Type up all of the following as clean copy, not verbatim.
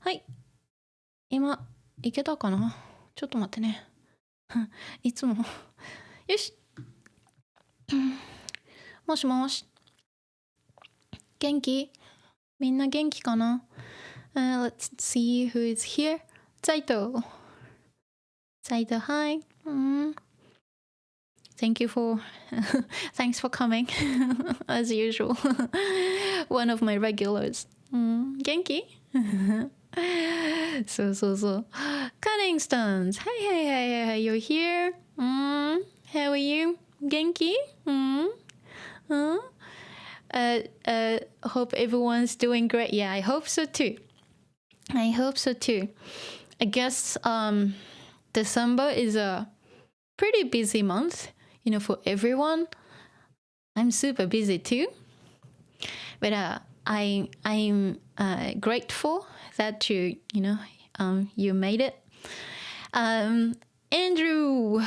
はい。今、いけたかな？ちょっと待ってね。いつも。よし。もしもし。元気？みんな元気かな？ Let's see who is here. ザイト。Hi. Thank you for thanks for coming as usual. One of my regulars. 元気？そうそうそう。Cunningtons. Hi, you're here. How are you? 元気？Hope everyone's doing great. Yeah, I hope so too. I guess December is a pretty busy month, for everyone. I'm super busy too. But I'm grateful that you made it. Andrew.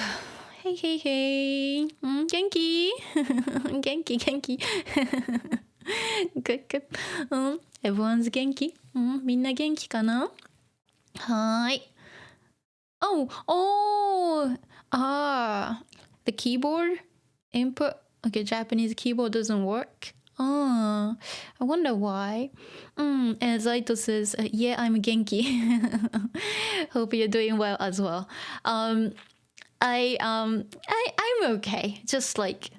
Hey. 元気？元気。Good. Everyone's 元気？みんな元気かな？はーい。The keyboard input, okay, Japanese keyboard doesn't work. I wonder why. And Zaito says, yeah, I'm 元気. Hope you're doing well as well. I'm okay. Just like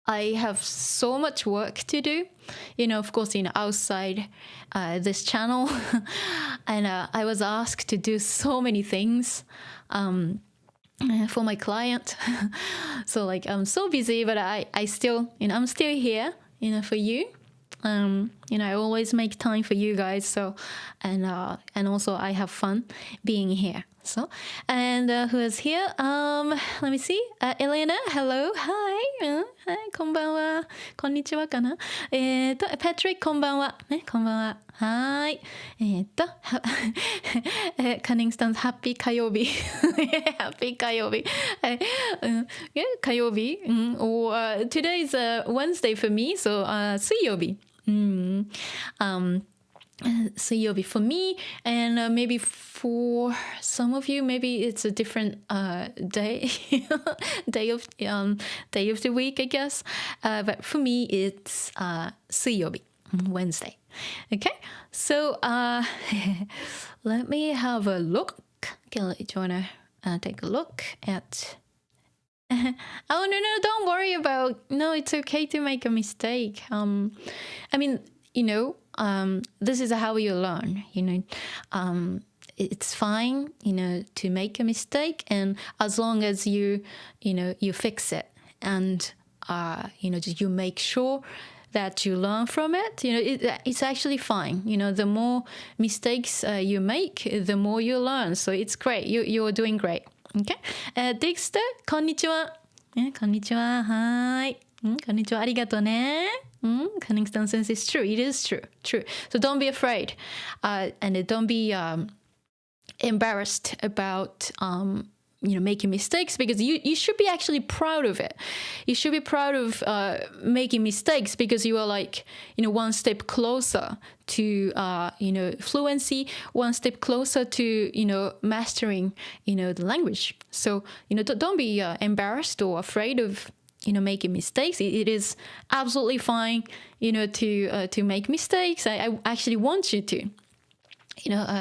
I have so much work to do, of course, outside this channel. And I was asked to do so many things for my client. So like I'm so busy, but I still, I'm still here, for you. I always make time for you guys. So, and also I have fun being here. So, and who is here? Let me see. Elena, hello, hi. Hi, こんばんは。こんにちはかな。Patrick, こんばんは。こんばんは。はい。Cunnington's Happy 火曜日。Happy 火曜日。火曜日。Or today is Wednesday for me, so 水曜日。水曜日 for me, and maybe for some of you, maybe it's a different day day of the week, I guess. But for me, it's 水曜日 Wednesday. Okay, so let me have a look. Okay, do you wanna take a look at? Oh no, don't worry about. No, it's okay to make a mistake. I mean, this is how you learn, it's fine, to make a mistake, and as long as you fix it, and just you make sure that you learn from it, it's actually fine. The more mistakes you make, the more you learn. So it's great. You're doing great. Okay. Dexter, こんにちは。こんにちは。はい。こんにちは。ありがとうね。Cunnington says it's true. It is true. So don't be afraid, and don't be embarrassed about making mistakes, because you should be actually proud of it. You should be proud of making mistakes, because you are like one step closer to fluency, one step closer to mastering the language. So don't be embarrassed or afraid of making mistakes. It is absolutely fine, to make mistakes. I actually want you to,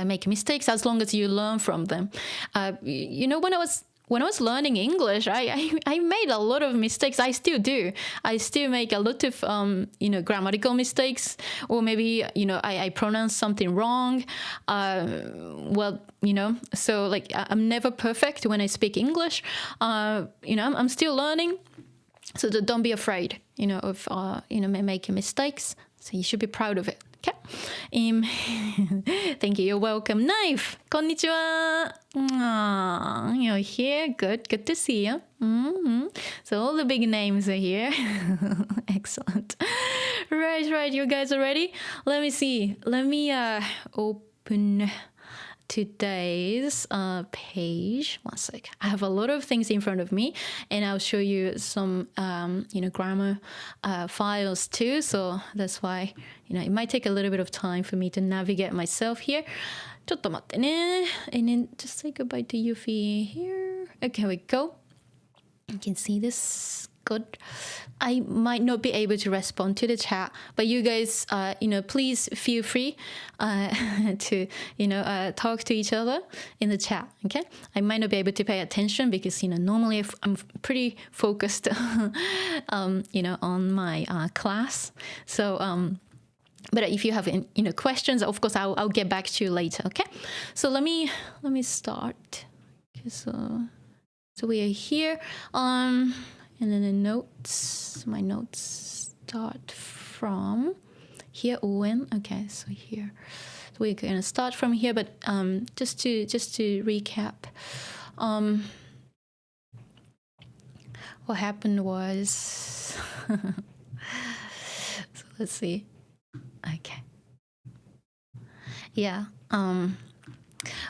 make mistakes as long as you learn from them. When I was learning English, I made a lot of mistakes. I still do. I still make a lot of grammatical mistakes, or maybe I pronounce something wrong. So like I'm never perfect when I speak English. I'm still learning. So don't be afraid, of making mistakes. So you should be proud of it. Okay. Thank you. You're welcome. Knife. こんにちは. You're here. Good to see you. So all the big names are here. Excellent. Right. You guys are ready? Let me see. Let me open today's page. One sec. I have a lot of things in front of me, and I'll show you some, grammar files too. So that's why, it might take a little bit of time for me to navigate myself here. ちょっと待ってね. And then just say goodbye to Yuffie here. Okay, we go. You can see this. Good. I might not be able to respond to the chat, but you guys, please feel free to, talk to each other in the chat. Okay. I might not be able to pay attention because, normally if I'm pretty focused, on my class. So, but if you have, questions, of course, I'll get back to you later. Okay. So let me start. Okay, so we are here. And then the notes, my notes start from here. When okay, so here, so we're gonna start from here. But just to recap, what happened was, so let's see. Okay, yeah.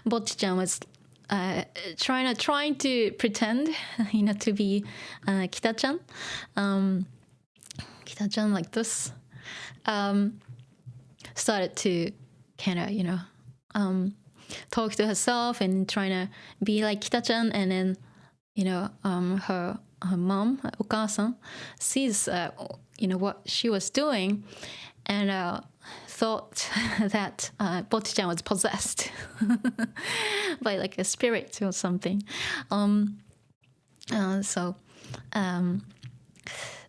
Bocchi-chan was trying to pretend, to be Kita-chan. Kita-chan like this. Started to kind of, talk to herself and trying to be like Kita-chan. And then, her mom, Okasan, sees, what she was doing and thought that Bocchi-chan was possessed by like a spirit or something.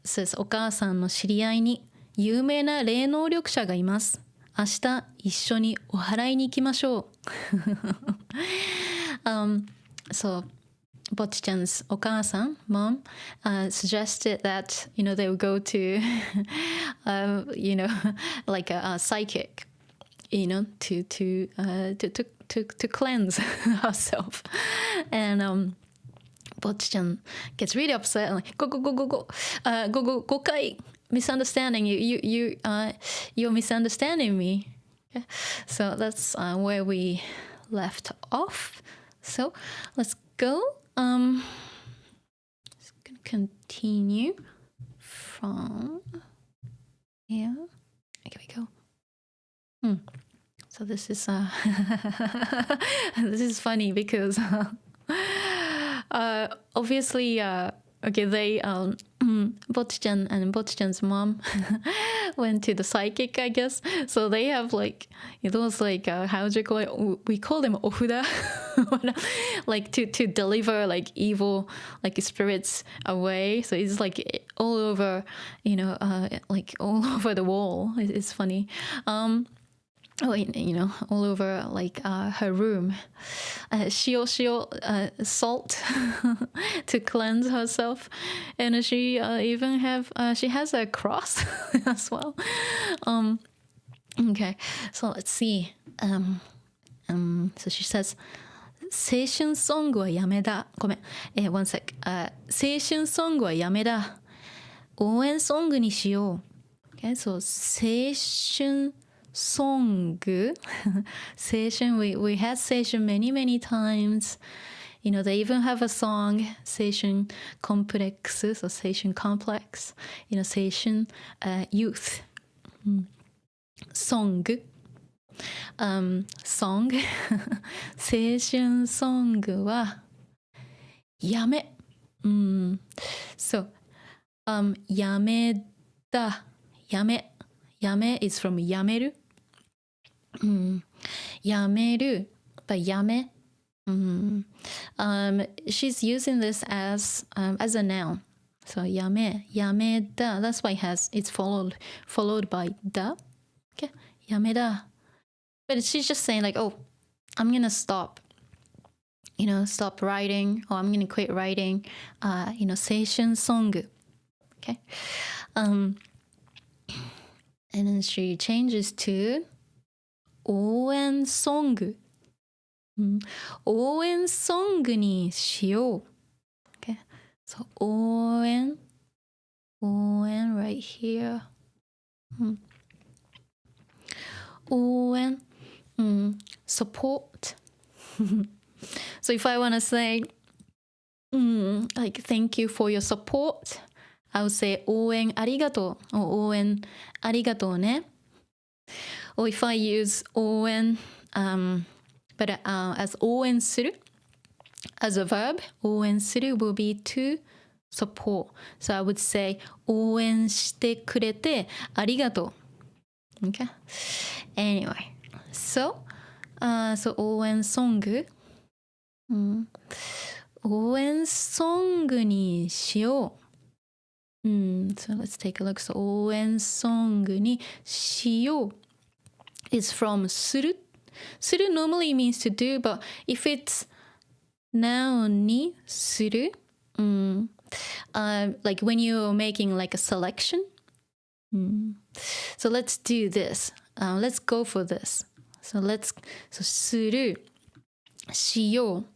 Says お母さんの知り合いに有名な霊能力者がいます。明日一緒にお祓いに行きましょう。So Bocchi-chan's お母さん mom suggested that they would go to like a psychic to cleanse herself. And Bocchi-chan gets really upset and like go Gokai, misunderstanding you're misunderstanding me. Okay? So that's where we left off. So let's go. Just gonna continue from here. Here we go. So this is this is funny because obviously okay, they Bocchi-chan and Bocchi-chan's mom went to the psychic, I guess. So they have like those like how do you call it? We call them ofuda, like to deliver like evil like spirits away. So it's like all over, like all over the wall. It's funny. All over like her room. Shio salt to cleanse herself, and she even she has a cross as well. Okay, so let's see. So she says, 青春ソングはやめだ。ごめん。one sec. 青春ソングはやめだ。応援ソングにしよう。Okay, so 青春song. Seishun, we had Seishun many times. They even have a song, Seishun Complex, so Seishun Complex. Seishun Youth. Song. Song. Seishun song wa yame. So, yame da. Yame is from yameru. Yameru, but yame. She's using this as a noun. So yameda. That's why it's followed by da. Okay, yameda. But she's just saying like, oh, I'm gonna stop. Stop writing, or I'm gonna quit writing. Seishun song. Okay. And then she changes to 応援ソング。応援ソングにしよう。Okay. So 応援 right here. 応援 support So if I want to say, like, thank you for your support, I would say 応援ありがとう or 応援ありがとうね. Or if I use 応援, but as 応援する, as a verb, 応援する will be to support. So I would say 応援してくれてありがとう. Okay? Anyway, so 応援ソング、応援ソングにしよう。So let's take a look. So 応援ソングにしよう is from する。する normally means to do, but if it's noun にする、like when you're making like a selection. So let's do this. Let's go for this. So する、しよう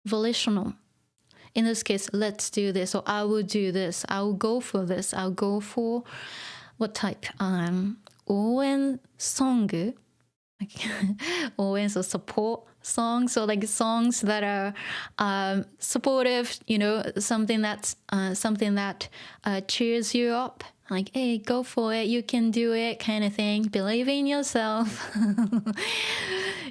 volitional.In this case, let's do this, or I will do this, I'll go for this, I'll go for what type? 応援ソング応援 so support songs, so like songs that are supportive, you know, something that cheers you up, like, hey, go for it, you can do it, kind of thing, believe in yourself.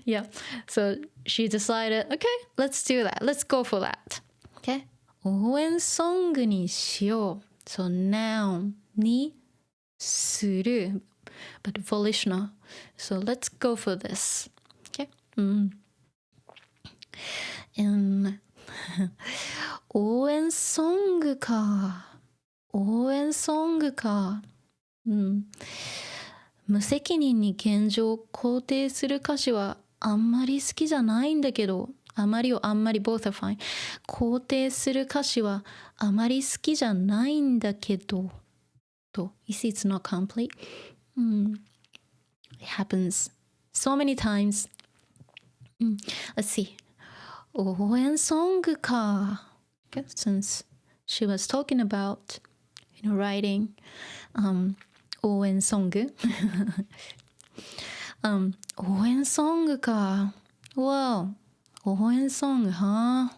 Yeah, so she decided, okay, let's do that, let's go for that.Okay. 応援ソングにしよう So noun にする but volitional. So let's go for this. Okay.応援ソングか応援ソングか無責任に現状を肯定する歌詞はあんまり好きじゃないんだけどあまりをあんまり both are fine 肯定する歌詞はあまり好きじゃないんだけどと You see it's not complete It happens so many times Let's see 応援ソングか okay, Since she was talking about you know, writing 応援ソング応援ソングか Wow応援ソング huh?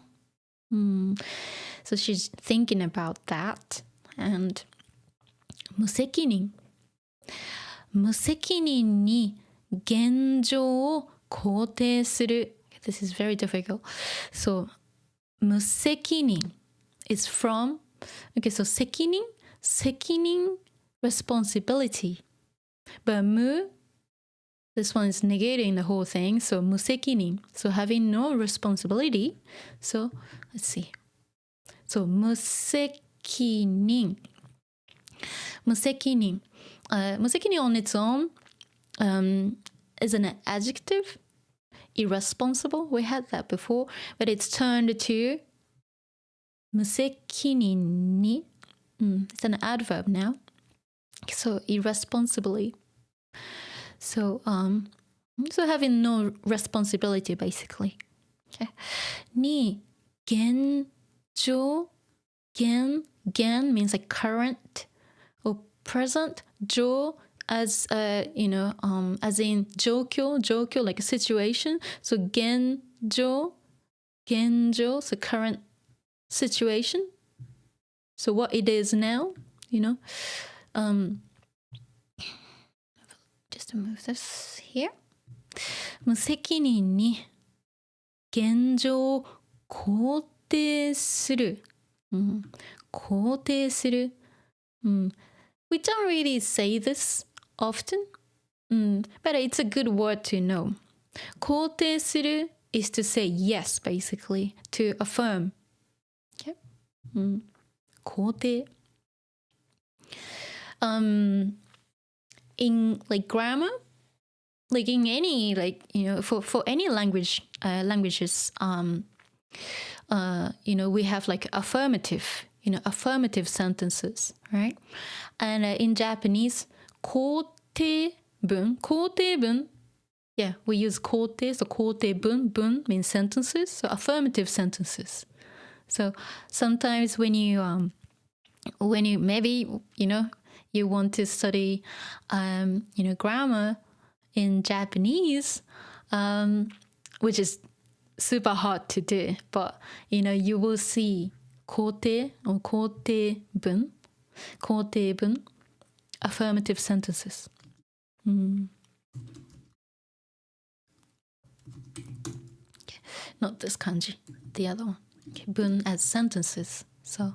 So she's thinking about that and 無責任に現状を肯定する This is very difficult So 無責任 is from Okay, so 責任 responsibility But 無 This one is negating the whole thing. So 無責任 So having no responsibility. So let's see. So 無責任 無責任 無責任 on its own is an adjective. Irresponsible. We had that before. But it's turned to 無責任に It's an adverb now. So irresponsibly. So having no responsibility basically. Okay. に現状 gen means like current or present 状 as you know as in 状況 like a situation. So 現状 so current situation. So what it is now, you know. Just to move this here. 無責任に現状を肯定する。肯定する。We don't really say this often, but it's a good word to know. 肯定する is to say yes, basically, to affirm. Okay? 肯定。In like grammar, like in any like you know for any languages you know we have like affirmative sentences, right? And in Japanese 肯定文 yeah, we use 肯定 so 肯定文 means sentences, so affirmative sentences. So sometimes when you maybe you know you want to study grammar in Japanese, which is super hard to do, but you will see 肯定 or 肯定文 affirmative sentences. Okay. Not this kanji, the other one. Okay. 文 as sentences. So,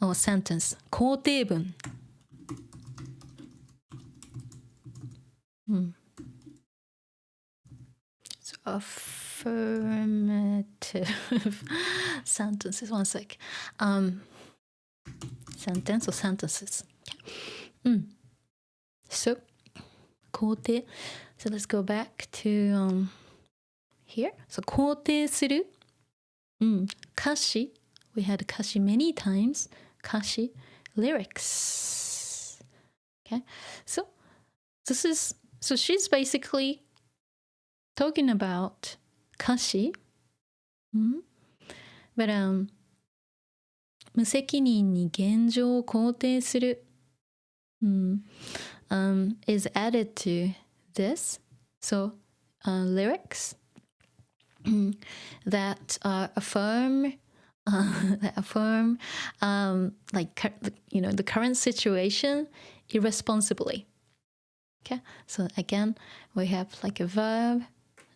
or sentence. 肯定文. So, affirmative sentences. One sec. Sentence or sentences. Okay. So, 肯定. So let's go back to here. So 肯定する. 歌詞. We had 歌詞 many times. 歌詞 lyrics. Okay. So she's basically talking about 歌詞. But 無責任に現状を肯定する is added to this. So lyrics that affirm like the current situation irresponsibly. Okay, so again we have like a verb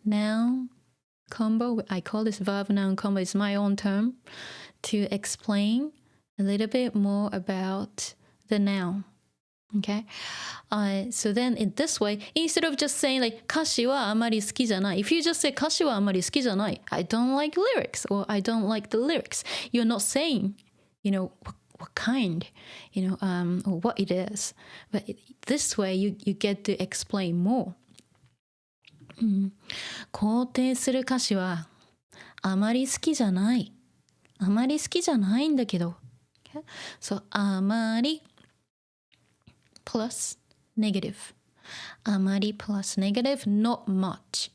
noun combo. I call this verb noun combo. It's my own term to explain a little bit more about the noun. Okay, so then in this way, instead of just saying like 歌詞はあまり好きじゃない, if you just say 歌詞はあまり好きじゃない, I don't like lyrics or I don't like the lyrics, you're not saying, what kind, or what it is. But this way you get to explain more. 肯定する歌詞はあまり好きじゃない。あまり好きじゃないんだけど。Okay? So あまりplus negative. あまり plus negative, not much.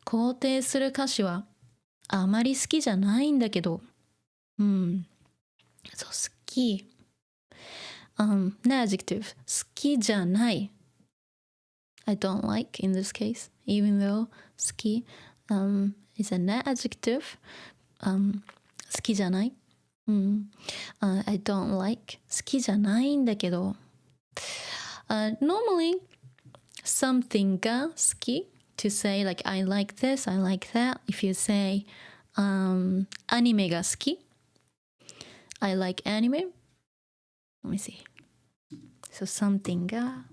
肯定する歌詞はあまり好きじゃないんだけど。そう、好き。adjective. 好きじゃない。I don't like in this case, even though 好き is an adjective. 好きじゃない。I don't like 好きじゃないんだけど。Normally, something が好き to say like I like this, I like that. If you say アニメが好き I like anime. Let me see. So something が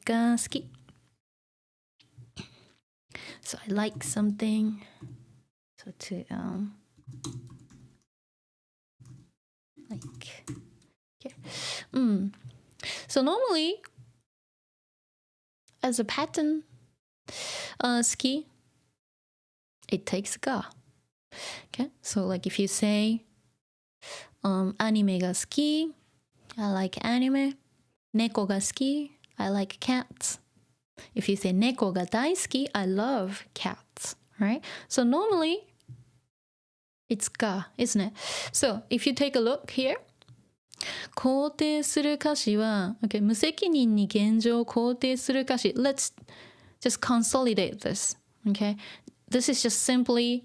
が好き So I like something. So to like okay. So normally as a pattern 好き it takes が Okay. So like if you say アニメが好き I like anime. 猫が好き I like cats. If you say 猫が大好き I love cats. Right? So normally it's が isn't it? So if you take a look here 肯定する歌詞は okay, 無責任に現状を肯定する歌詞 Let's just consolidate this. Okay? This is just simply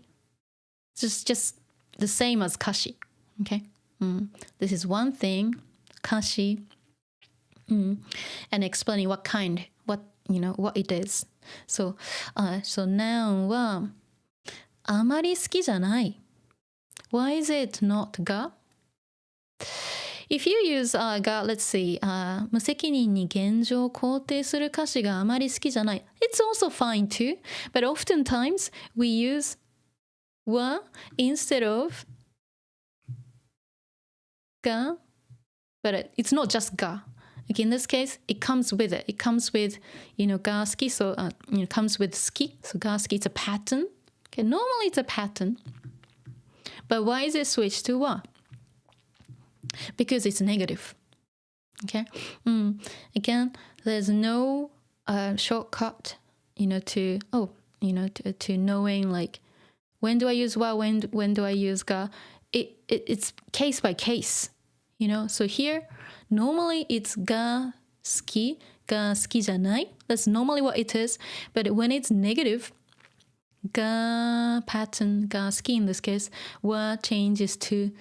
just the same as 歌詞 Okay? This is one thing 歌詞and explaining what kind, what it is. So noun はあまり好きじゃない。Why is it not が If you use が let's see 無責任に現状を肯定する歌詞があまり好きじゃない。It's also fine too, but oftentimes we use は instead of が but it's not just がOkay, in this case, it comes with it. It comes with, ga suki, so, it comes with ski. So, ga suki, it's a pattern. Okay, normally it's a pattern. But why is it switched to wa? Because it's negative. Okay? Again, there's no shortcut, to knowing, like, when do I use wa, when do I use ga? It's case by case, So here, normally it's ga suki が好きじゃない That's normally what it is. But when it's negative, が pattern が好き in this case, は changes to,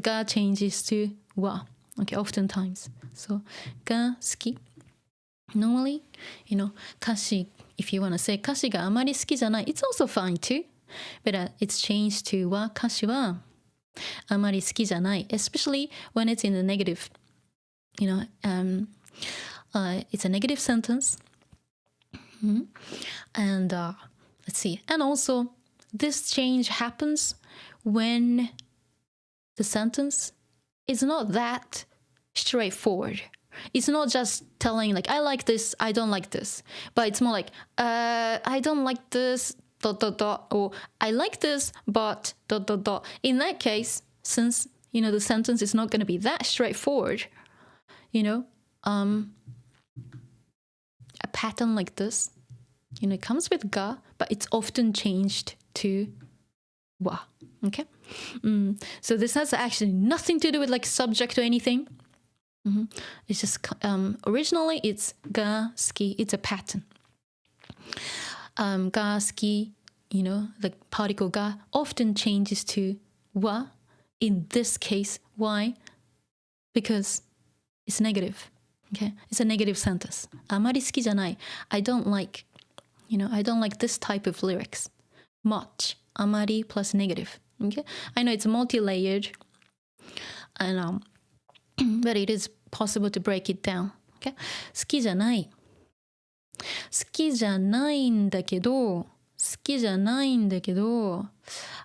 が changes to は Okay, oftentimes. So, が好き Normally,歌詞 if you want to say 歌詞があまり好きじゃない It's also fine too. But it's changed to は歌詞はあまり好きじゃない Especially when it's in the negative. It's a negative sentence. And let's see. And also, this change happens when the sentence is not that straightforward. It's not just telling like, I like this, I don't like this. But it's more like, I don't like this, ... or I like this, but ... In that case, since, the sentence is not going to be that straightforward, a pattern like this, it comes with ga, but it's often changed to wa. Okay? So this has actually nothing to do with like subject or anything. It's just, originally it's ga ski, it's a pattern. Ga ski, the particle ga often changes to wa. In this case, why? Because it's negative. Okay, it's a negative sentence. あまり好きじゃない. I don't like, I don't like this type of lyrics. Much. あまり plus negative. Okay, I know it's multi-layered, and but it is possible to break it down. Okay, 好きじゃない. 好きじゃないんだけど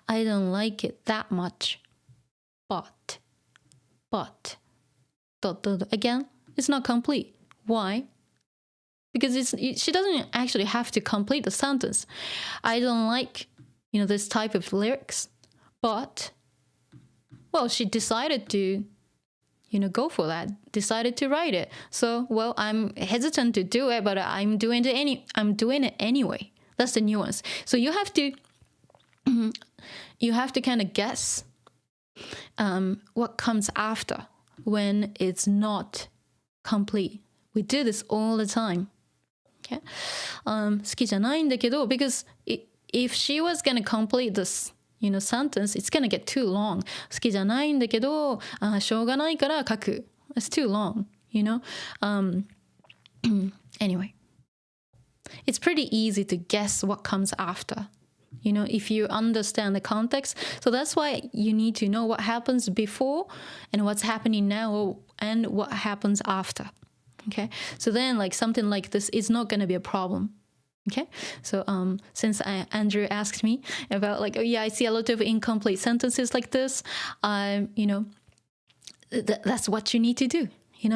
I don't like it that much. But. Again, it's not complete. Why? Because she doesn't actually have to complete the sentence. I don't like, this type of lyrics. But, well, she decided to, go for that. Decided to write it. So, well, I'm hesitant to do it, but I'm doing it anyway. That's the nuance. So you have to kind of guess what comes after when it's not complete. We do this all the time. Okay? 好きじゃないんだけど because if she was going to complete this, sentence, it's going to get too long. 好きじゃないんだけど、しょうがないから書く. It's too long, Anyway. It's pretty easy to guess what comes after, if you understand the context. So that's why you need to know what happens before and what's happening now and what happens after. Okay? So then like something like this is not going to be a problem. Okay? So since Andrew asked me about like, oh yeah, I see a lot of incomplete sentences like this, that's what you need to do.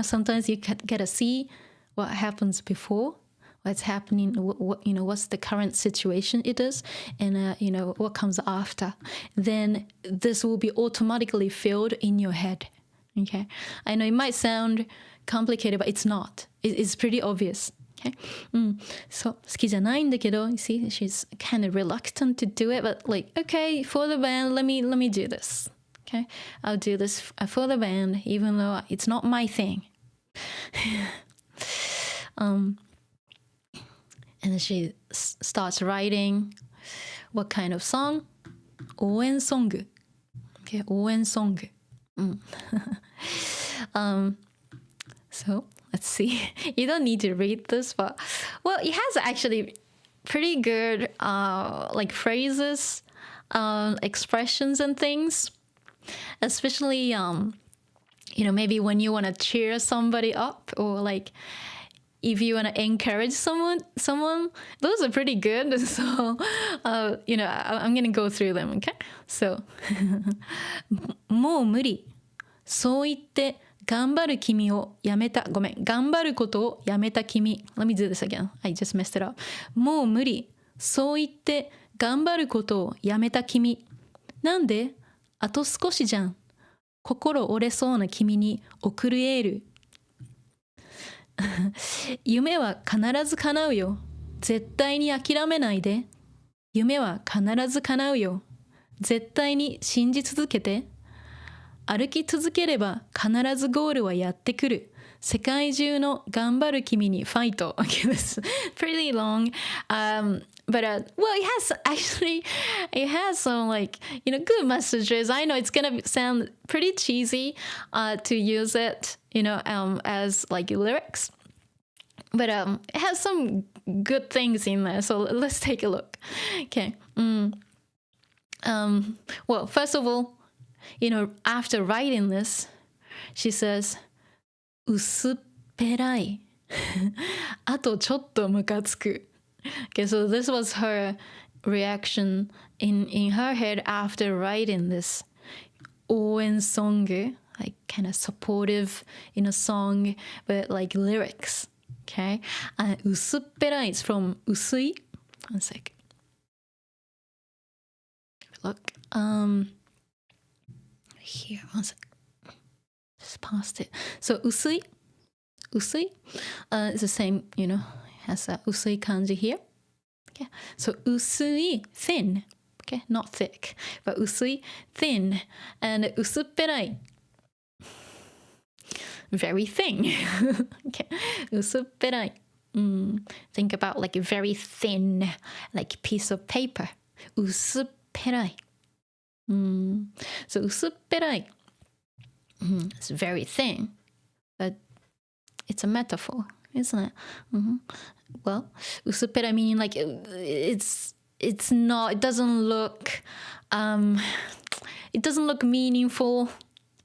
Sometimes you gotta see what happens before, what's happening, what's the current situation it is, and what comes after. Then this will be automatically filled in your head. Okay, I know it might sound complicated, but it's not. It's pretty obvious. Okay, so 好きじゃないんだけど, you see, she's kind of reluctant to do it, but like, okay, for the band, let me do this. Okay, I'll do this for the band, even though it's not my thing. And then she starts writing what kind of song? 応援ソング. Okay, 応援ソング. So let's see. You don't need to read this, but well, it has actually pretty good like phrases, expressions and things. Especially maybe when you want to cheer somebody up, or like if you want to encourage someone, those are pretty good. So I'm gonna go through them. Okay, so もう無理。そう言って頑張る君をやめた。ごめん。頑張ることをやめた君。Let me do this again. I just messed it up. もう無理。そう言って頑張ることをやめた君。なんで？あと少しじゃん。心折れそうな君に送るエール。夢は必ず叶うよ。絶対に諦めないで。夢は必ず叶うよ。絶対に信じ続けて。歩き続ければ必ずゴールはやってくる。世界中の頑張る君にファイト. Okay, this is pretty long. But well, it has some like, good messages. I know it's gonna sound pretty cheesy to use it, as like lyrics. But it has some good things in there. So let's take a look. Okay. Well, first of all, after writing this, she says, 薄っぺらい。あとちょっとムカつく。Okay, so this was her reaction in her head after writing this 応援 song, like kind of supportive song, but like lyrics. Okay, 薄っぺらい is from 薄い. One sec. Look, here, one sec. Just past it. So 薄い it's the same, has a 薄い kanji here. Okay, so 薄い thin. Okay, not thick, but 薄い thin, and 薄っぺらい very thin. Okay, 薄っぺらい. Think about like a very thin, like piece of paper. 薄っぺらい. So 薄っぺらい. It's very thin, but it's a metaphor, isn't it? Well, 薄っぺらい meaning like it's not. It doesn't look meaningful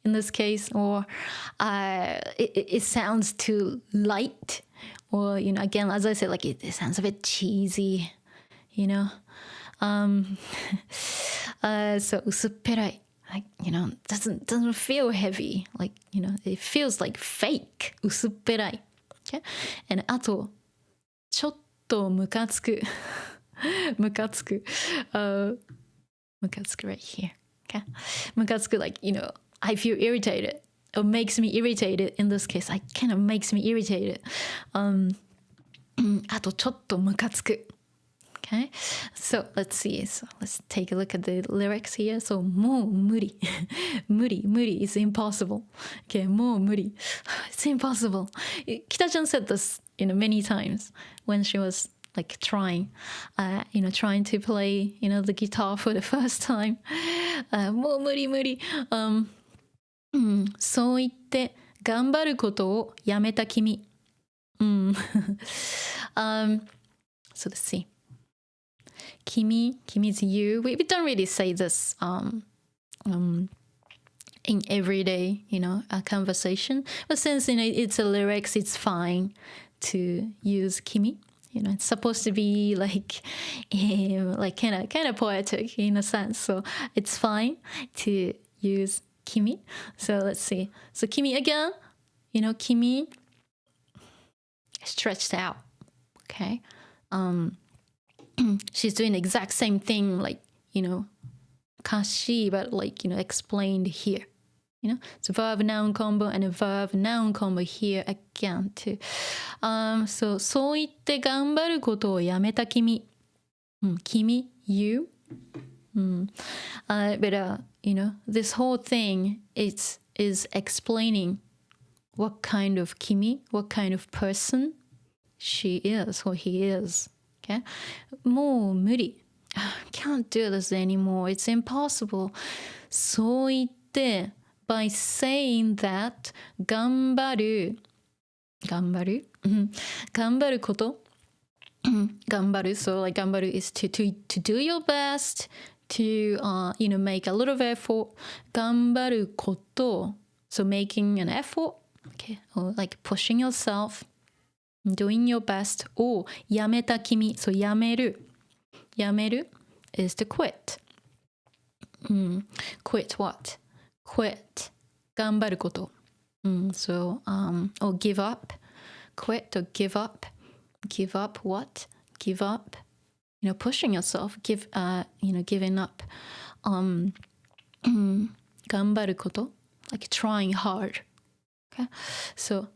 in this case, or it sounds too light, or again, as I said, like it sounds a bit cheesy, So 薄っぺらい. Like, doesn't feel heavy. Like, it feels like fake. 薄っぺらい. Okay? And あと、ちょっとムカつく. ムカつく. ムカつく right here. Okay? ムカつく like, I feel irritated. Or makes me irritated. In this case, I kind of makes me irritated. あとちょっとムカつく. Okay, so let's see. So let's take a look at the lyrics here. So もう無理無理 is impossible. Okay, もう無理 it's impossible. Kita-chan said this, many times when she was like trying to play, the guitar for the first time. もう無理 そう言って頑張ることをやめた君. So let's see. Kimi's you. We don't really say this in everyday, conversation. But since it's a lyrics, it's fine to use kimi. It's supposed to be like kind of poetic in a sense. So it's fine to use kimi. So let's see. So kimi again. Kimi stretched out. Okay. She's doing the exact same thing, like, kashi, but like, explained here. It's a verb noun combo and a verb noun combo here again too. So そう言って頑張ることをやめた君. Kimi, you. But this whole thing is explaining what kind of kimi, what kind of person she is or he is. Okay? もう無理. Can't do this anymore. It's impossible. そう言って by saying that 頑張る頑張ること 頑張る so like 頑張る is to do your best, to make a lot of effort. 頑張ること so making an effort, okay, or like pushing yourself, doing your best. をやめた君 so やめる is to quit. Quit what? Quit 頑張ること so or give up. Quit or give up. Give up what? Give up, pushing yourself. Giving up. 頑張ること like trying hard. Okay, so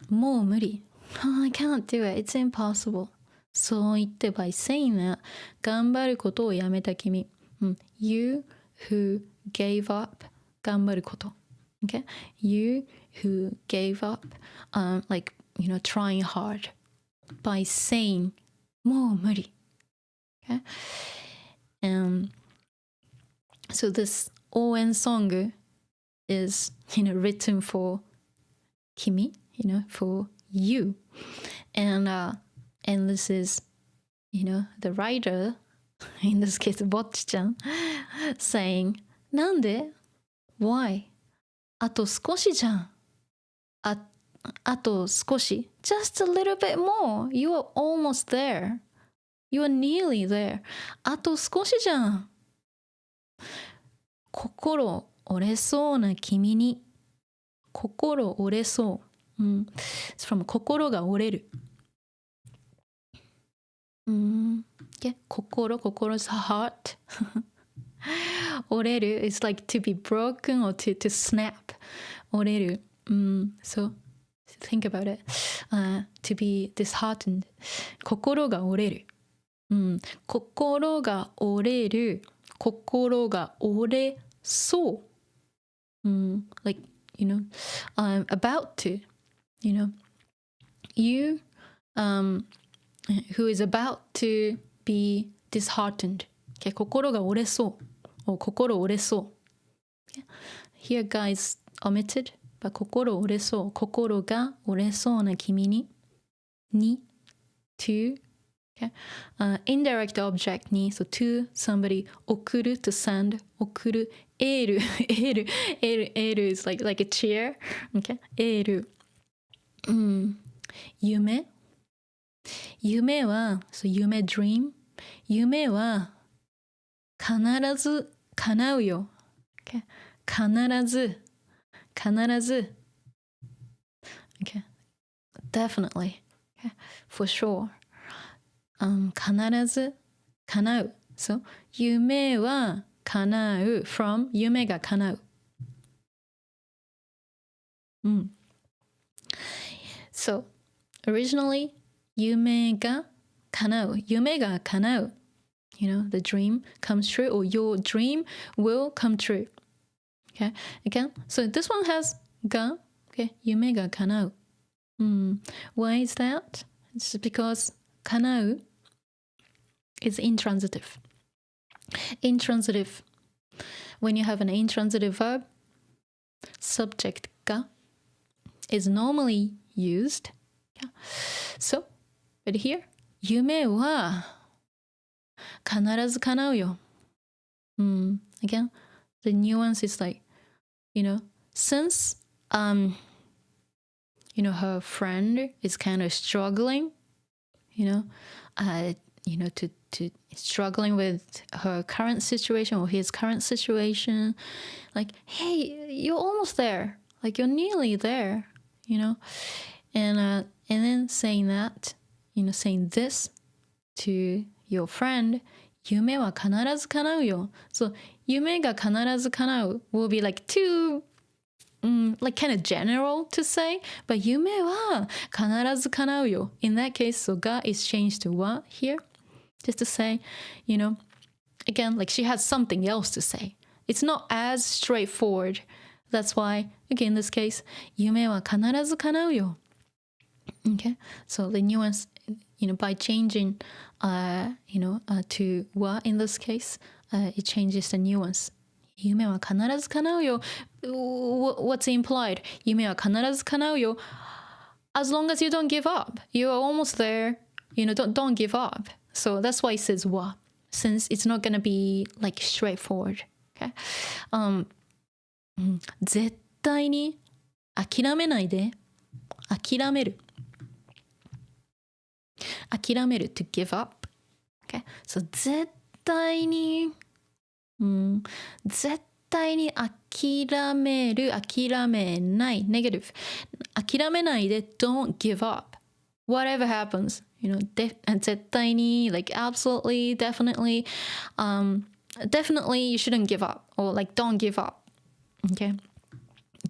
もう無理. I can't do it. It's impossible. そう言って by saying that 頑張ることをやめた君. You who gave up 頑張ること. Okay, you who gave up, like, trying hard by saying もう無理. Okay, so this 応援 song is, written for 君, for you, and this is, the writer, in this case Bocchi-chan, saying なんで why あと少しじゃんあと少し just a little bit more, you're almost there, you're nearly there, あと少しじゃん心折れそうな君に心折れそう、It's from 心が折れる、okay. 心 is heart 折れる is like to be broken or to snap 折れる、so think about it、to be disheartened 心が折れる、心が折れる心が折れそう、like about to, you who is about to be disheartened, okay. 心が折れそうor 心折れそう、okay. Here guys omitted, but 心折れそう心が折れそうな君に to, okay. Indirect object に so to somebody 送る to send 送るエールエール is like a cheer, okay. エール、夢は so 夢 dream 夢は必ず叶うよ、okay. 必ず okay. Definitely, okay. For sure、必ず叶う so 夢は叶う from 夢が叶う、so originally 夢が叶う the dream comes true or your dream will come true, okay. Again, so this one has が okay. 夢が叶う、why is that? It's because 叶う is intransitive. When you have an intransitive verb, subject が is normally used, yeah. So, but here 夢は必ず叶うよ、again, the nuance is like, since her friend is kind of struggling, to struggling with her current situation or his current situation, like, hey, you're almost there, like you're nearly there, and then saying that, saying this to your friend, 夢は必ず叶うよ. So 夢が必ず叶う will be like too like kind of general to say, but 夢は必ず叶うよ. In that case, so が is changed to は here, just to say, again, like she has something else to say. It's not as straightforward. That's why, again, in this case, 夢は必ず叶うよ. Okay, so the nuance, by changing, to は in this case, it changes the nuance. 夢は必ず叶うよ. What's implied? 夢は必ず叶うよ. As long as you don't give up, you are almost there. Don't give up. So that's why it says は, since it's not gonna be like straightforward. Okay. 絶対に諦めないで。諦める to give up. Okay. So 絶対に絶対に諦める諦めない negative 諦めないで don't give up whatever happens, 絶対に like absolutely definitely definitely you shouldn't give up or like don't give up, okay.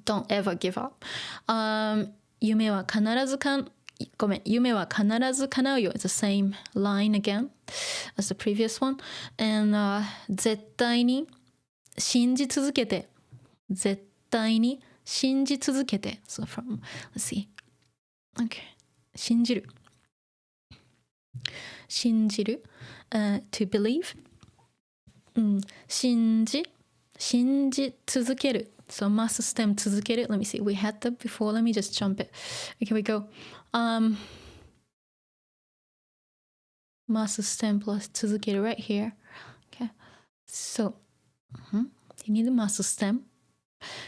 Don't ever give up. 夢は必ず夢は必ず叶うよ It's the same line again as the previous one. And 絶対に信じ続けて絶対に信じ続けて。So from, let's see. Okay. 信じる。信じる。to believe. 信じ続ける。So must stem 続ける。Let me see. We had that before. Let me just jump it. Okay, we go. Must stem plus 続ける right here. Okay. So, you need the must stem.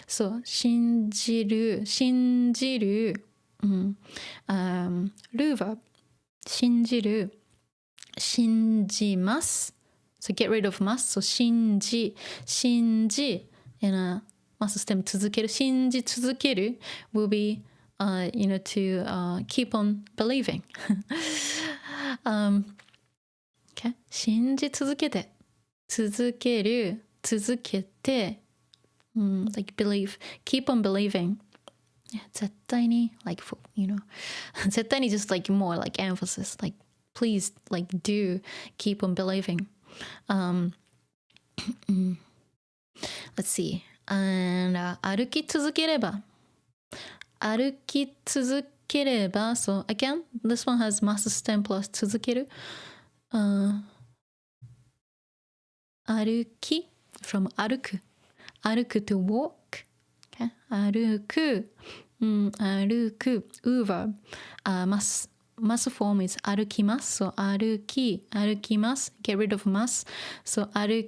So, 信じる。ルーバー。信じる。信じます。So get rid of must. So 信じ and must stem 続ける。信じ続ける will be to keep on believing. Okay. 信じ続けて。続ける。続けて。like believe. Keep on believing. 絶対に like絶対に just like more like emphasis. Like please like do keep on believing. Let's see. And 歩き続ければ so again this one has must stem plus 続ける、歩き from 歩く to walk、okay? 歩く、歩く verb、must form is 歩きます。So 歩きます。Get rid of must. So 歩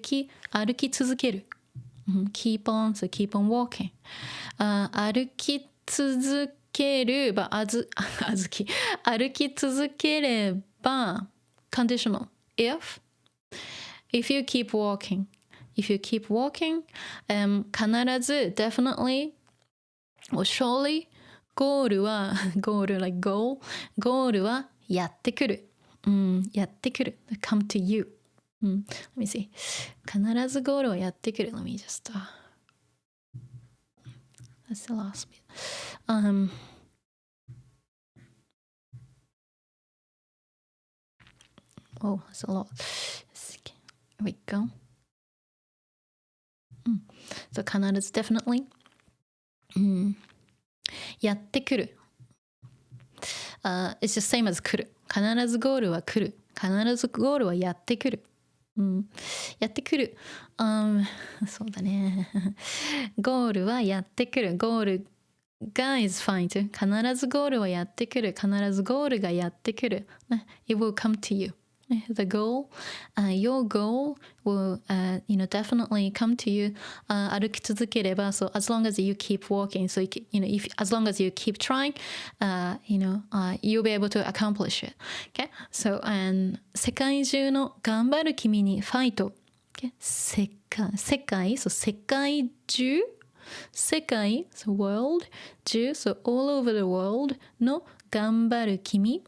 き続ける。Keep on, so keep on walking. 歩き続けるば、歩き続ければ、conditional. If you keep walking,必ず definitely or surelyゴールはやってくる。やってくる。come to you. Let me see. 必ずゴールはやってくる。Let me just... that's the last bit. Oh, that's a lot. Here we go. So 必ず definitely. やってくる。It's just same as 来る。必ずゴールは来る。必ずゴールはやってくる。やってくる。そうだね。ゴールはやってくる。ゴールが is fine too. 必ずゴールはやってくる。必ずゴールがやってくる。It will come to you. The goal, your goal will, definitely come to you. 歩き続ければ, so as long as you keep walking, so as long as you keep trying, you'll be able to accomplish it. Okay, so 世界中の頑張る君にファイト。Okay? 世界 so 世界中、世界 so world 中 so all over the world の頑張る君、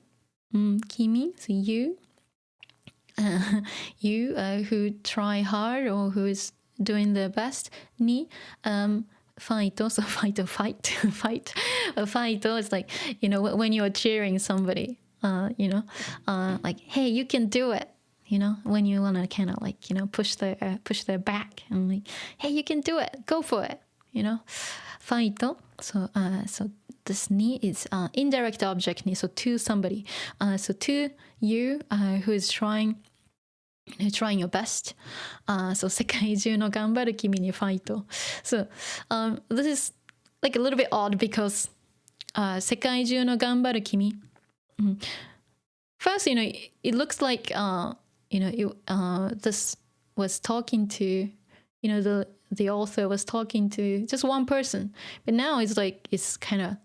君 so you who try hard or who is doing their best に、fight also fight is like when you are cheering somebody like hey you can do it when you want to kind of like push their back and like hey you can do it go for it fight so this ni is indirect object ni so to somebody so to you who is trying your best so 世界中の頑張る君にファイト so this is like a little bit odd because 世界中の頑張る君 first it looks like this was talking to the author was talking to just one person but now it's like it's kind of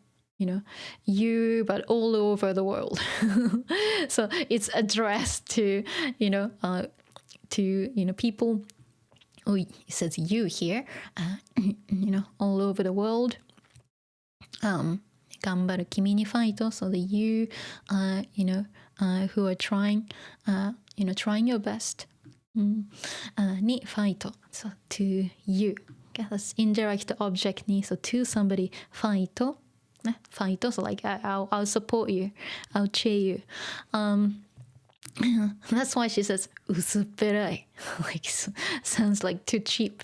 you but all over the world so it's addressed to people oh it says you here all over the world 頑張る君にファイト so the you who are trying trying your best にファイト so to you that's indirect object に so to somebody ファイトfight so like I'll support you I'll cheer you that's why she says 薄っぺらい like sounds like too cheap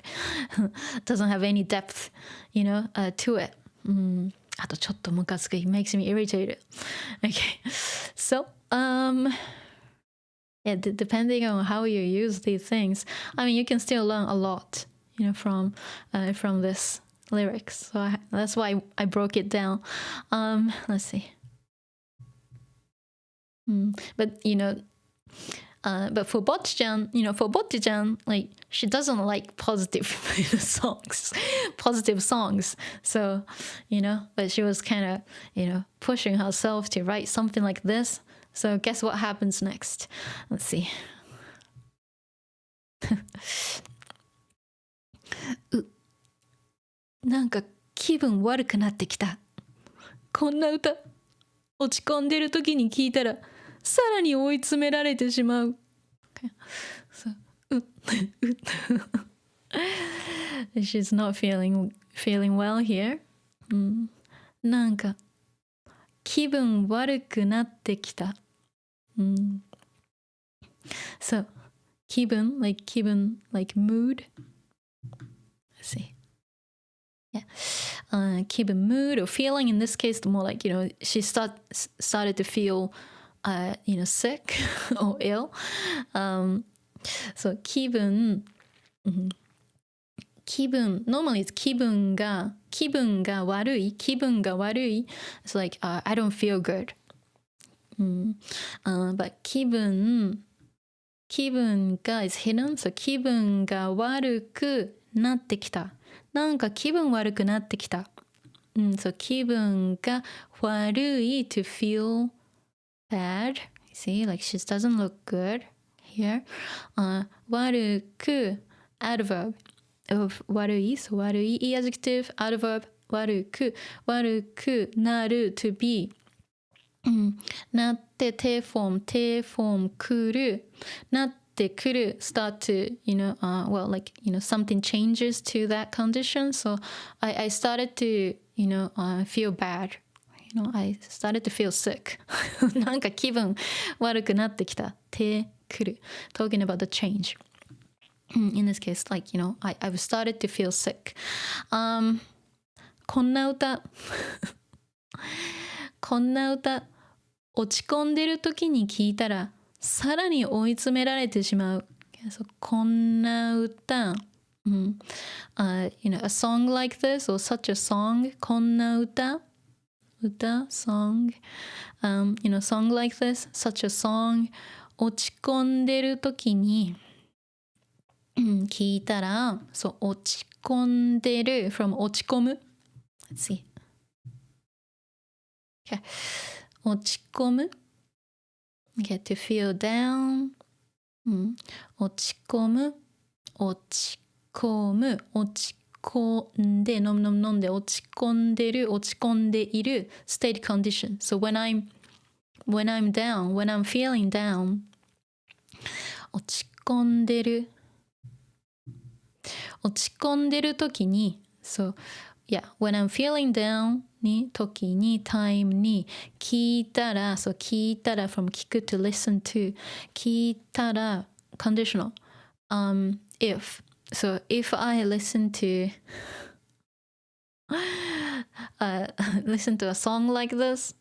doesn't have any depth to it あとちょっとムカつく It makes me irritated. Okay. So, yeah, depending on how you use these things, I mean, you can still learn a lot, from this lyrics. So that's why I broke it down. Let's see. But but for Bocchi-chan, like she doesn't like positive songs. So, but she was kind of, pushing herself to write something like this. So guess what happens next? Let's see. なんか気分悪くなってきた。こんな歌、落ち込んでる時に聞いたら、さらに追い詰められてしまう。She's not feeling well here. なんか気分悪くなってきた。So 気分 like mood. Let's see. Yeah. 気分 mood or feeling in this case more like she started to feel sick or ill. So 気分 normally it's 気分が悪い It's like I don't feel good. But 気分が is hidden. So 気分が悪くなってきた。なんか気分悪くなってきた。So 気分が悪い to feel bad. See, like she doesn't look good here. 悪く adverb of 悪い so 悪い adjective adverb 悪くなる to be なって定フォーム来るなってくる start to well like something changes to that condition. So I started to feel bad. I started to feel sick. なんか気分悪くなってきた。てくる。Talking about the change. In this case, like, I've started to feel sick. こんな歌落ち込んでる時に聞いたらさらに追い詰められてしまう。So, こんな歌a song like this or such a song こんな歌 song song like this such a song 落ち込んでる時に聞いたらそう落ち込んでる from 落ち込む let's see okay 落ち込む okay to feel down 落ち込んで飲んで落ち込んでいる state condition. So when I'm down, when I'm feeling down 落ち込んでる時に So yeah, when I'm feeling down に時に time に聞いたら So 聞いたら from 聞く to listen to 聞いたら conditional if So if I listen to listen to a song like this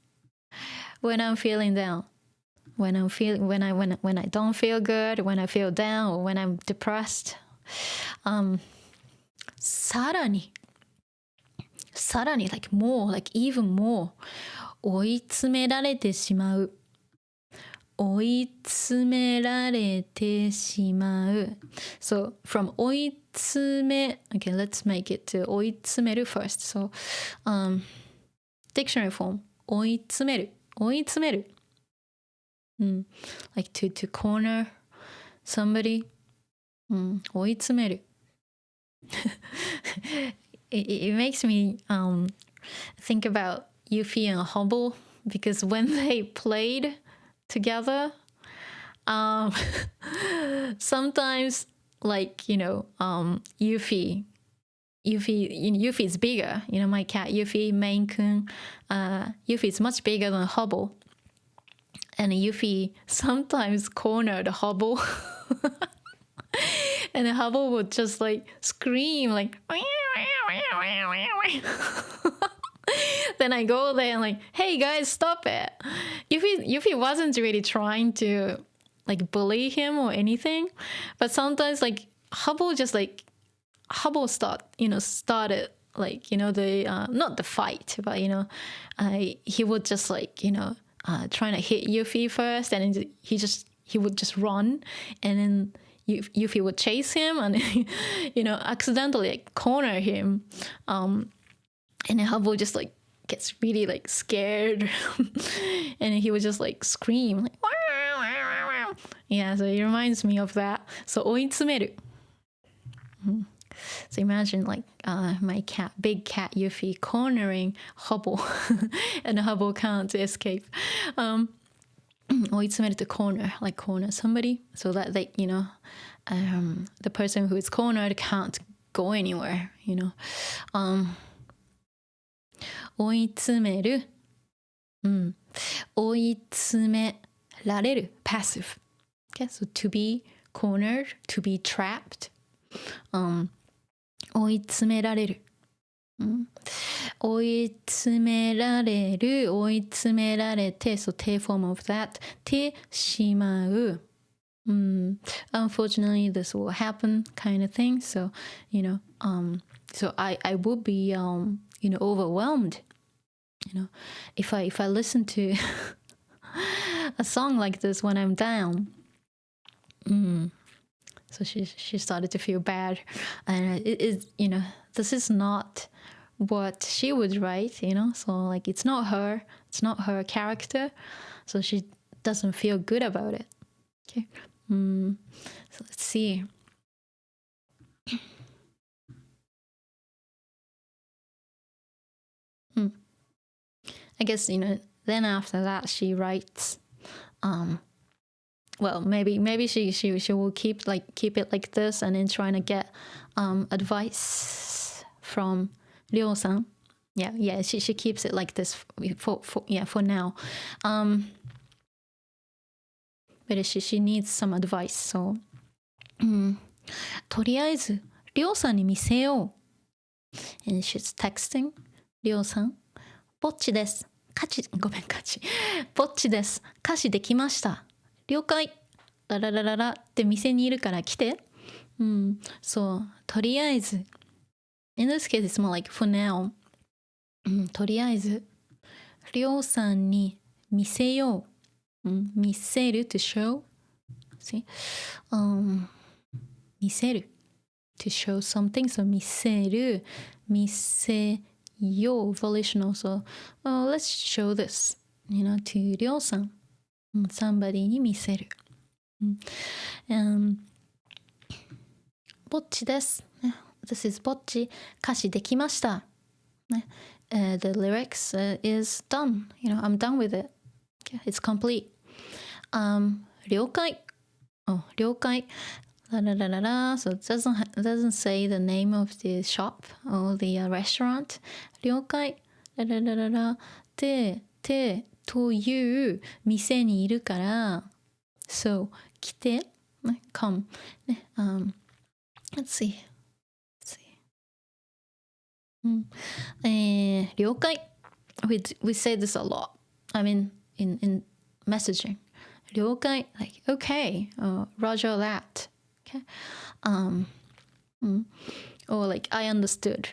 when I'm feeling down, when I don't feel good, when I feel down, or when I'm depressed, さらに like more, like even more 追い詰められてしまう So from 追い詰め Okay, let's make it to 追い詰める first. So dictionary form 追い詰める like to corner somebody 追い詰めるit makes me think about Yuffie and Hubble because when they played together sometimes like Yuffie is bigger, my cat Yuffie, Maine-kun, Yuffie is much bigger than Hubble, and Yuffie sometimes cornered Hubble and Hubble would just like scream like then I go there and like, hey guys, stop it. Yuffie wasn't really trying to like bully him or anything, but sometimes like Hubble started like, the not the fight, but he would just like, trying to hit Yuffie first, and then he would just run, and then Yuffie would chase him and accidentally like corner him, and then Hubble just like gets really like scared and he would just like scream like, yeah, so it reminds me of that. So 追い詰める. So imagine like my big cat Yuffie cornering Hubble and Hubble can't escape. 追い詰める to corner somebody so that they, the person who is cornered can't go anywhere, 追い詰める、追い詰められる passive. Okay, so to be cornered, to be trapped. 追い詰められる、追い詰められる、追い詰められて、so te form of that, てしまう。Unfortunately, this will happen, kind of thing. So, so I would be, overwhelmed. If I listen to a song like this when I'm down. So she started to feel bad, and it is, this is not what she would write, so like it's not her character, so she doesn't feel good about it. Okay, so let's see. I guess, then after that she writes, well, maybe she will keep it like this, and then trying to get advice from Ryo-san. Yeah, she keeps it like this for now. But she needs some advice. So, とりあえずRyo-さんに見せよう. And she's texting Ryo-san. ぼっちです。歌詞ぼっちです。歌詞できました。了解。ラララララって店にいるから来て。そう、とりあえず。In this case, it's more like for now. とりあえず、りょうさんに見せよう。見せる to show. See? 見せる to show something. So 見せる、見せよう volitional. So, let's show this, to りょうさん。somebody に見せる。ぼっちです。This is ぼっち。歌詞できました。The lyrics is done. I'm done with it. Okay, it's complete. 了解。了解。La la la la la. So it doesn't say the name of the shop or the restaurant. 了解。La la la la la. でという店にいるから、so 来て、come、let's see、了解。We say this a lot. I mean, in messaging. 了解、like okay, Roger that. Okay, or like I understood.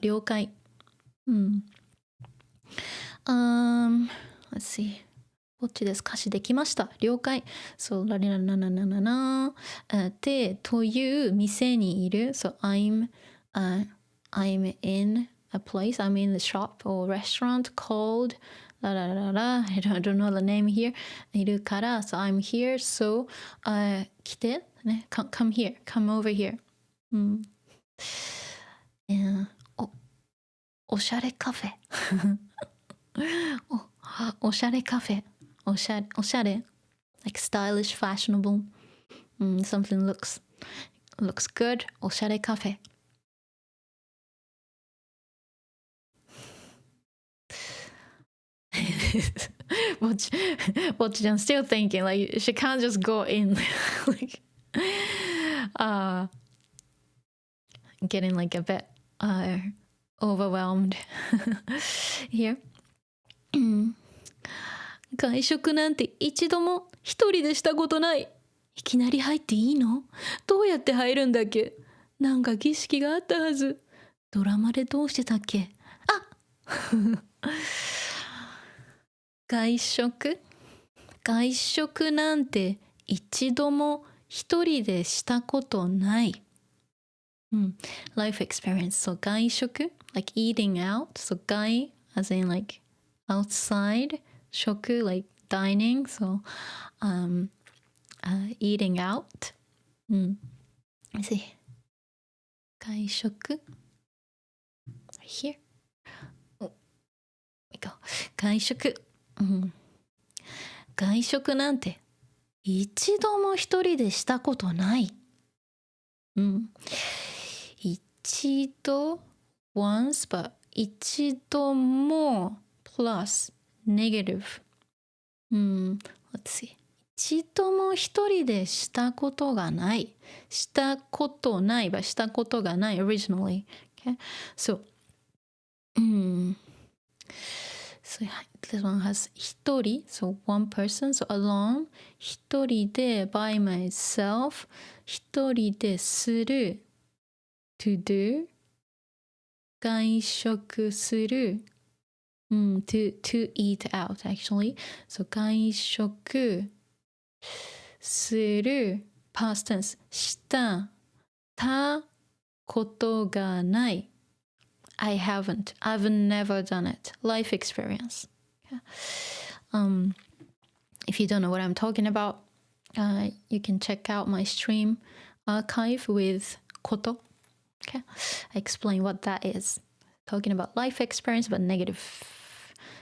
了解。Let's see. ぼっちです。歌詞できました。了解。そう、ラリララララララ。で、という店にいる。So, I'm in a place. I'm in the shop or restaurant called ラララララ。I don't know the name here. いるから。So, I'm here. So, 来て。ね。Come here. Come over here. おしゃれカフェ。おしゃれカフェ。おしゃれ。Like stylish, fashionable. Something looks good. おしゃれカフェ。Bocchi, I'm still thinking like she can't just go in like getting like a bit overwhelmed. Here. 外食なんて一度も一人でしたことない。いきなり入っていいの？どうやって入るんだっけ？なんか儀式があったはず。ドラマでどうしてたっけ？外食なんて一度も一人でしたことない。Life experience. So 外食 like eating out. So 外 as in like outside. 食 like dining. So eating out. Let's see. 外食 here.外食、外食なんて一度も一人でしたことない。一度 once but 一度も plus negative. Let's see. 一度も一人でしたことがない。したことない but したことがない originally. Okay? So, so this one has 一人 so one person so alone 一人で by myself 一人でする to do 外食する、to eat out actually so 外食する past tense したことがない。I haven't. I've never done it. Life experience. Okay. If you don't know what I'm talking about, you can check out my stream archive with koto. Okay. I explain what that is. Talking about life experience, but negative.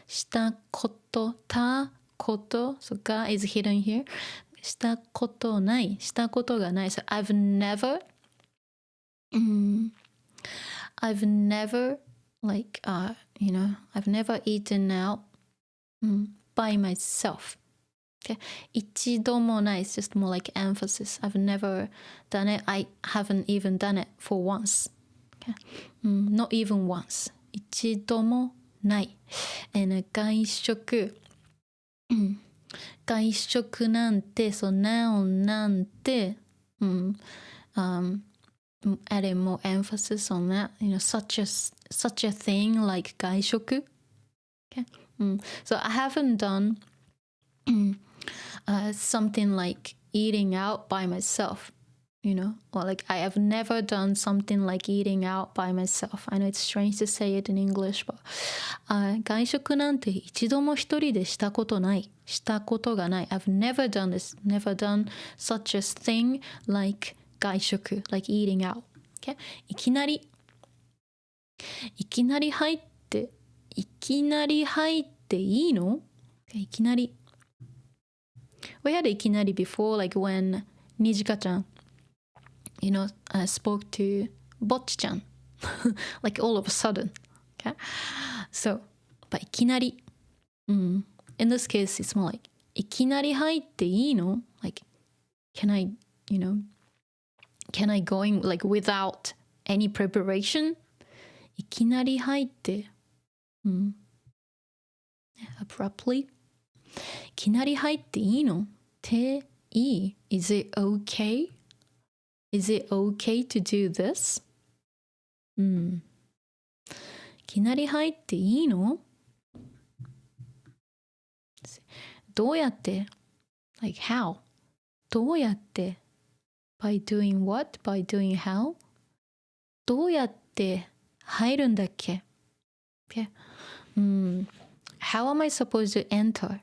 したこと、たこと。So, が is hidden here. したことない。したことがない。So, I've never... I've never like I've never eaten out by myself. Okay, 一度もない is just more like emphasis. I've never done it. I haven't even done it for once. Okay, not even once. 一度もない。And 外食外食なんて so now なんてadding more emphasis on that, such a thing like 外食. Okay. So I haven't done something like eating out by myself, or like I have never done something like eating out by myself. I know it's strange to say it in English, but 外食なんて一度も一人でしたことない。したことがない。I've never done this, never done such a thing like外食 like eating out. Okay? いきなり入っていいの？ Okay, いきなり We had いきなり before like when にじかちゃんspoke to Bocchi ちゃんlike all of a sudden. Okay? So, but いきなりin this case it's more like いきなり入っていいの？ Like can I go in like without any preparation? いきなり入って、abruptly? いきなり入っていいの？っていい？ Is it okay? Is it okay to do this? いきなり入っていいの？どうやって？ Like how? どうやって？By doing what? By doing how? どうやって入るんだっけ？ Okay. How am I supposed to enter?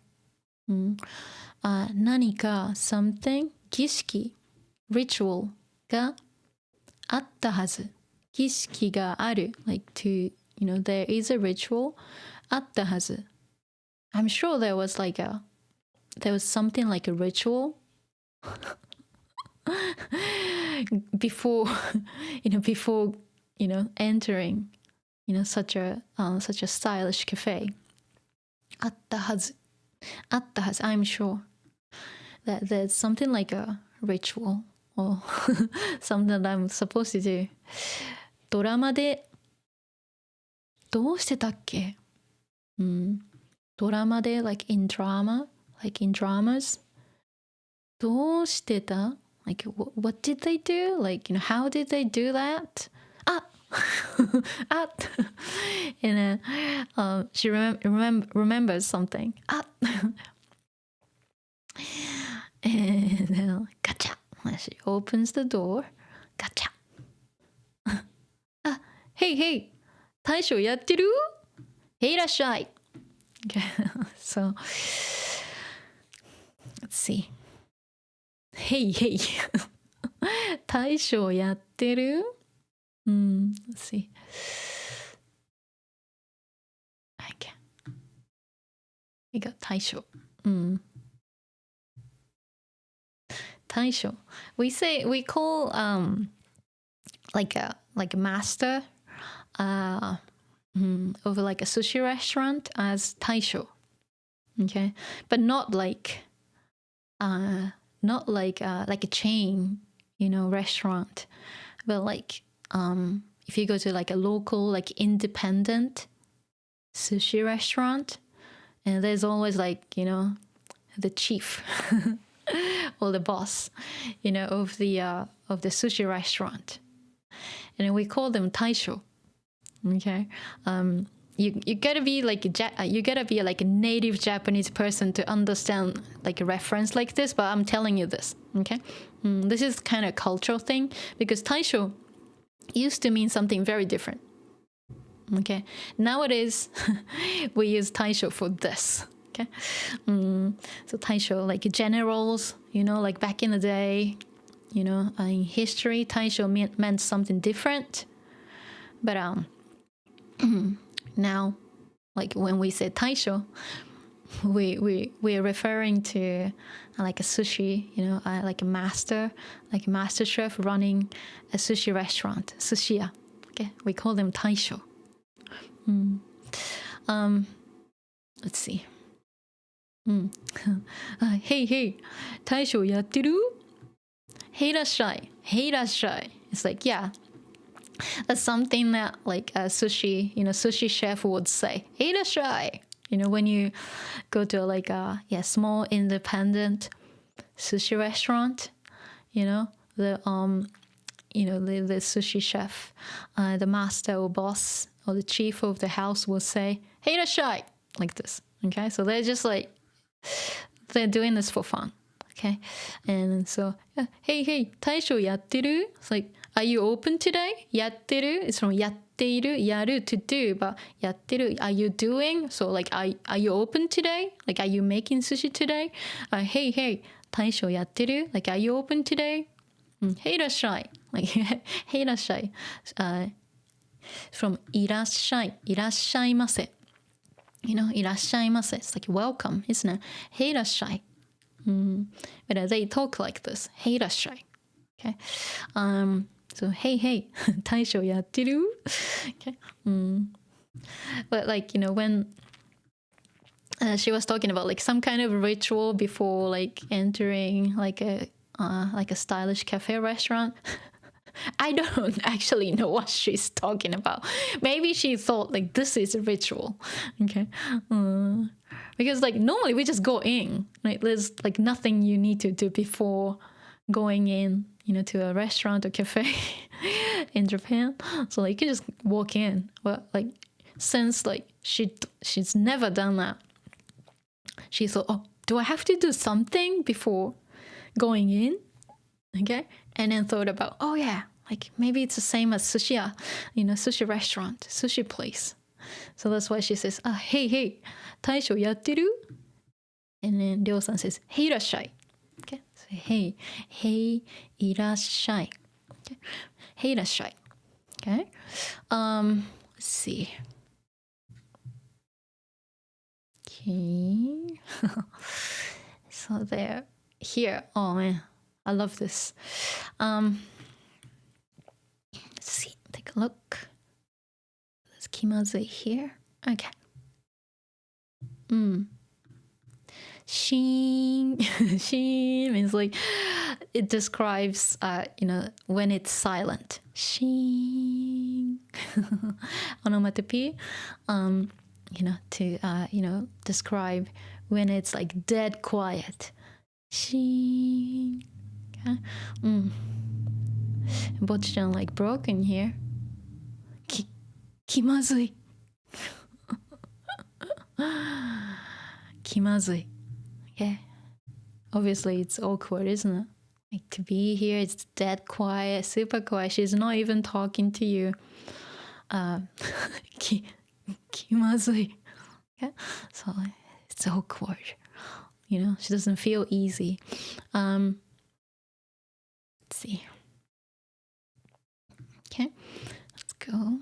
何か something 儀式 ritual があったはず。儀式がある like to there is a ritual あったはず。I'm sure there was something like a ritual before entering such a stylish cafe. あったはず I'm sure that there's something like a ritual or something that I'm supposed to do. ドラマでどうしてたっけ、ドラマで like in dramas どうしてた like what did they do, like how did they do that? あand she remembers something. And then gotcha. She opens the door. Gotcha. Hey, 大将やってる？へいらっしゃい。Okay, so let's see. Hey, 大将やってる？Let's see. Okay. We got 大将。大将。We call like a master of like a sushi restaurant as 大将. Okay, but not like a chain, restaurant, but like if you go to like a local like independent sushi restaurant, and there's always like the chief or the boss of the sushi restaurant, and we call them 大将. Okay, you gotta be like a native Japanese person to understand like a reference like this, but I'm telling you this. Okay, this is kind of a cultural thing because 大将used to mean something very different. Okay, nowadays we use 大将 for this. Okay, so 大将 like generals, like back in the day, in history 大将meant something different, but now like when we say 大将, we're referring to like a sushi, like a master chef running a sushi restaurant, sushiya. Okay, we call them 大将. Let's see. Hey, 大将やってる? へいらっしゃい. It's like, yeah, that's something that like a sushi chef would say. へいらっしゃい. When you go to like a small independent sushi restaurant, the sushi chef, the master or boss or the chief of the house will say へいらっしゃい, like this. Okay, so they're just like they're doing this for fun. Okay, and so hey 大将やってる? It's like, are you open today? やってる? It's from やっている, やる to do, but やってる, are you doing? So like, are you open today? Like, are you making sushi today? Hey 大将やってる? Like, are you open today? へいらっしゃい. Like, へいらっしゃい. From いらっしゃいませ. いらっしゃいませ. It's like welcome, isn't it? へいらっしゃい. But they talk like this. へいらっしゃい. Okay. So hey, 大将やってる? Okay. But like, when she was talking about like some kind of ritual before like entering like a stylish cafe restaurant. I don't actually know what she's talking about. Maybe she thought like this is a ritual. Okay. Because like normally we just go in. Like there's like nothing you need to do before going in, to a restaurant or cafe in Japan. So like you can just walk in. But like since like she's never done that, she thought, oh, do I have to do something before going in? Okay. And then thought about, oh yeah, like maybe it's the same as sushiya, sushi restaurant, sushi place. So that's why she says, hey, 大将やってる? And then りょうさん says, へいらっしゃい. Okay, so hey, いらっしゃい. Okay, へいらっしゃい. Okay, let's see. Okay, so here, oh man, I love this. Let's see, take a look. There's kimazui here. Okay. Shin means like it describes when it's silent. Shin. onomatopoeia, to describe when it's like dead quiet. Sheen. Okay. Bocchi-chan like broken here. Kimazui. Kimazui. Okay. Obviously it's awkward, isn't it? Like to be here, it's dead quiet, super quiet. She's not even talking to you. Kimazui. Okay. So it's awkward. She doesn't feel easy. Let's see. Okay, let's go.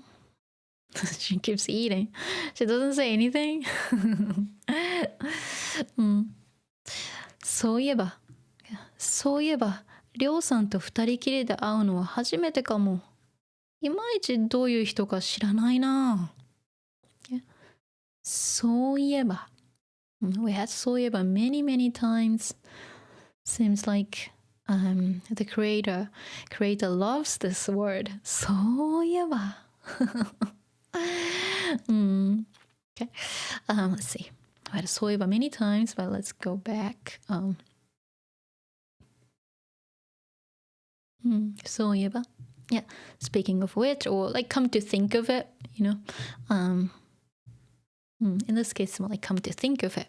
She keeps eating. She doesn't say anything. そういえば、りょうさんと二人きりで会うのは初めてかも。いまいちどういう人か知らないな。そういえば。We had そういえば many times. Seems like the creator loves this word. そういえば。Okay. Let's see. I had そういえば many times, but let's go back. そういえば. Yeah. Speaking of which, or like come to think of it, in this case, it's more like come to think of it,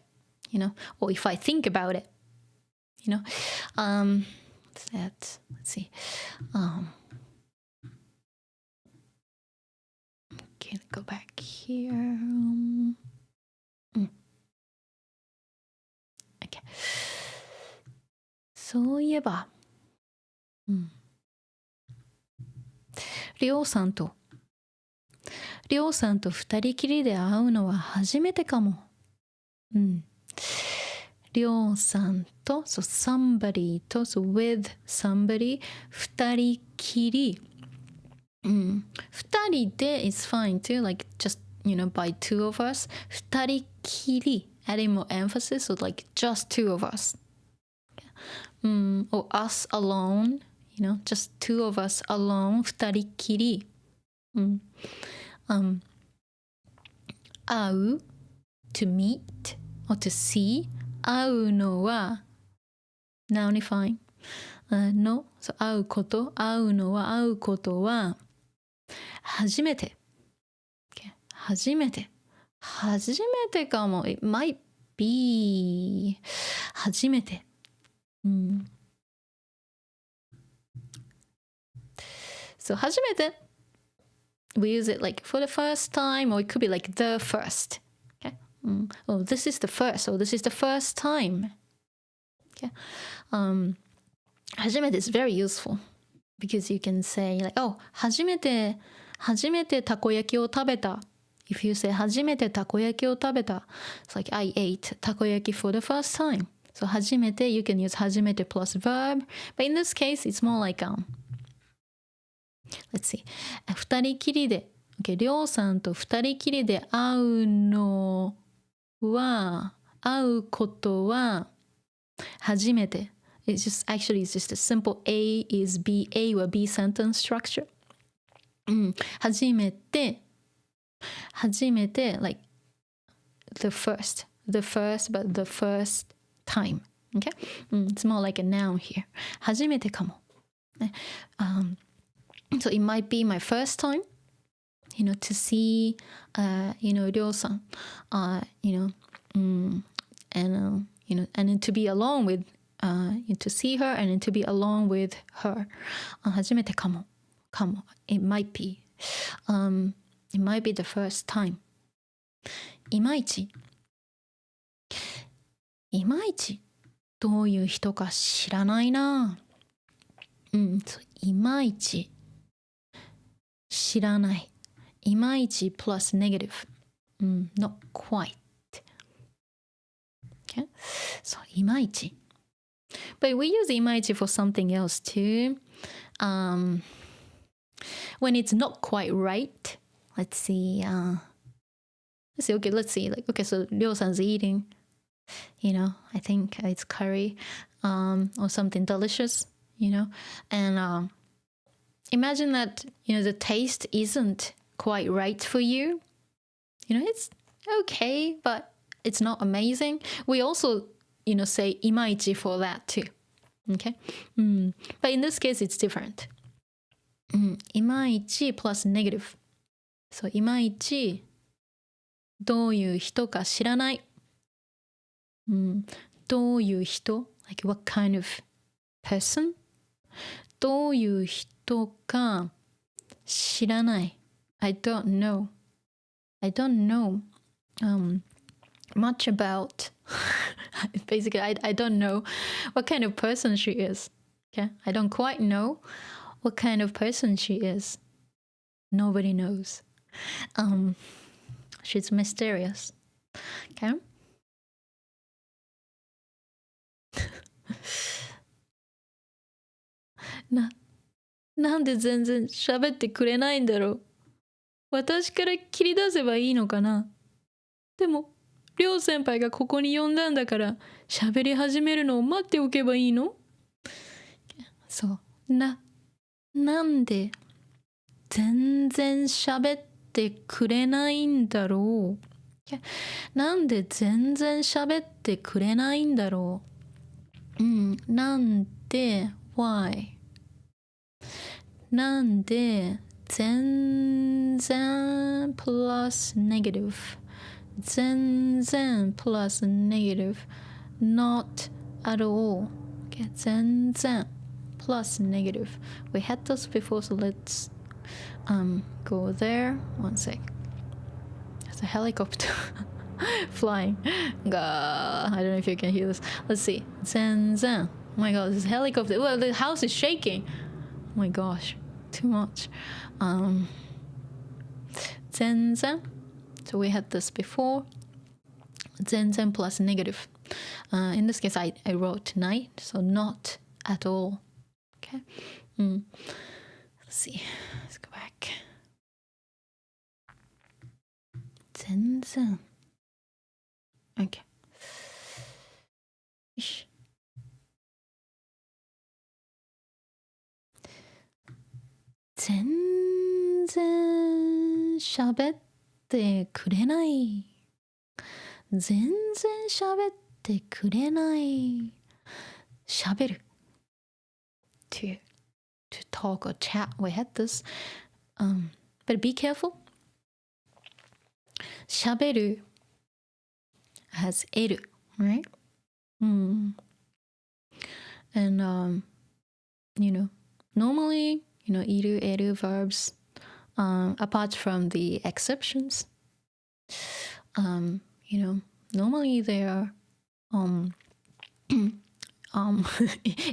or if I think about it, let's see. Okay, let's go back here. Okay. そういえば、りょうさんと二人きりで会うのは初めてかも。りょうさんと、so somebody と、so with somebody、二人きり。二人で is fine too, like just, by two of us. 二人きり、adding more emphasis, so like just two of us. Or us alone, just two of us alone, 二人きり。会う to meet or to see 会うのは nounifying の、そう会うこと会うのは会うことは初めて、okay. 初めてかも it might be 初めて、so 初めてwe use it like for the first time, or it could be like the first. Okay. Oh, this is the first. Oh, this is the first time. Okay. 初めて is very useful because you can say like, oh, 初めてたこ焼きを食べた. If you say 初めてたこ焼きを食べた, it's like I ate たこ焼き for the first time. So 初めて you can use 初めて plus verb, but in this case it's more like let's see. 二人きりで、okay, りょうさんと二人きりで会うことは初めて。It's just a simple A is B. A は B sentence structure. 初めて like the first, but the first time. Okay? It's more like a noun here. 初めてかも。So it might be my first time, to see, りょうさん, and then to be alone with, to see her and then to be alone with her. 初めてかも. It might be. It might be the first time. いまいちどういう人か知らないな。いまいち知らない。いまいち plus negative. Not quite. Okay? So いまいち. But we use いまいち for something else too. When it's not quite right. Let's see. Okay, let's see. Like, okay, so りょうさん is eating. I think it's curry or something delicious. And imagine that the taste isn't quite right for you. It's okay, but it's not amazing. We also, say いまいち for that too. Okay? But in this case, it's different. いまいち plus negative. So いまいちどういう人か知らない。どういう人 like what kind of person? どういう人か知らない。I don't know. I don't know much about basically I don't know what kind of person she is. Okay? I don't quite know what kind of person she is. Nobody knows. She's mysterious. Okay? なんで全然喋ってくれないんだろう。私から切り出せばいいのかな。でも、りょう先輩がここに呼んだんだから喋り始めるのを待っておけばいいの？そう。なんで全然喋ってくれないんだろう。なんで全然喋ってくれないんだろう。なんで why なんで全然 plus negative 全然 plus negative not at all okay 全然 plus negative we had this before so let's go there one sec there's a helicopter flying I don't know if you can hear this let's see 全然 oh my god this helicopter well the house is shaking oh my gosh too much 全然 so we had this before 全然 plus negative in this case I wrote night so not at all okay let's see let's go back 全然 okay よし全然喋ってくれない全然喋ってくれない喋る to talk or chat we had this but be careful 喋る has る right and normally いる verbs apart from the exceptions normally they are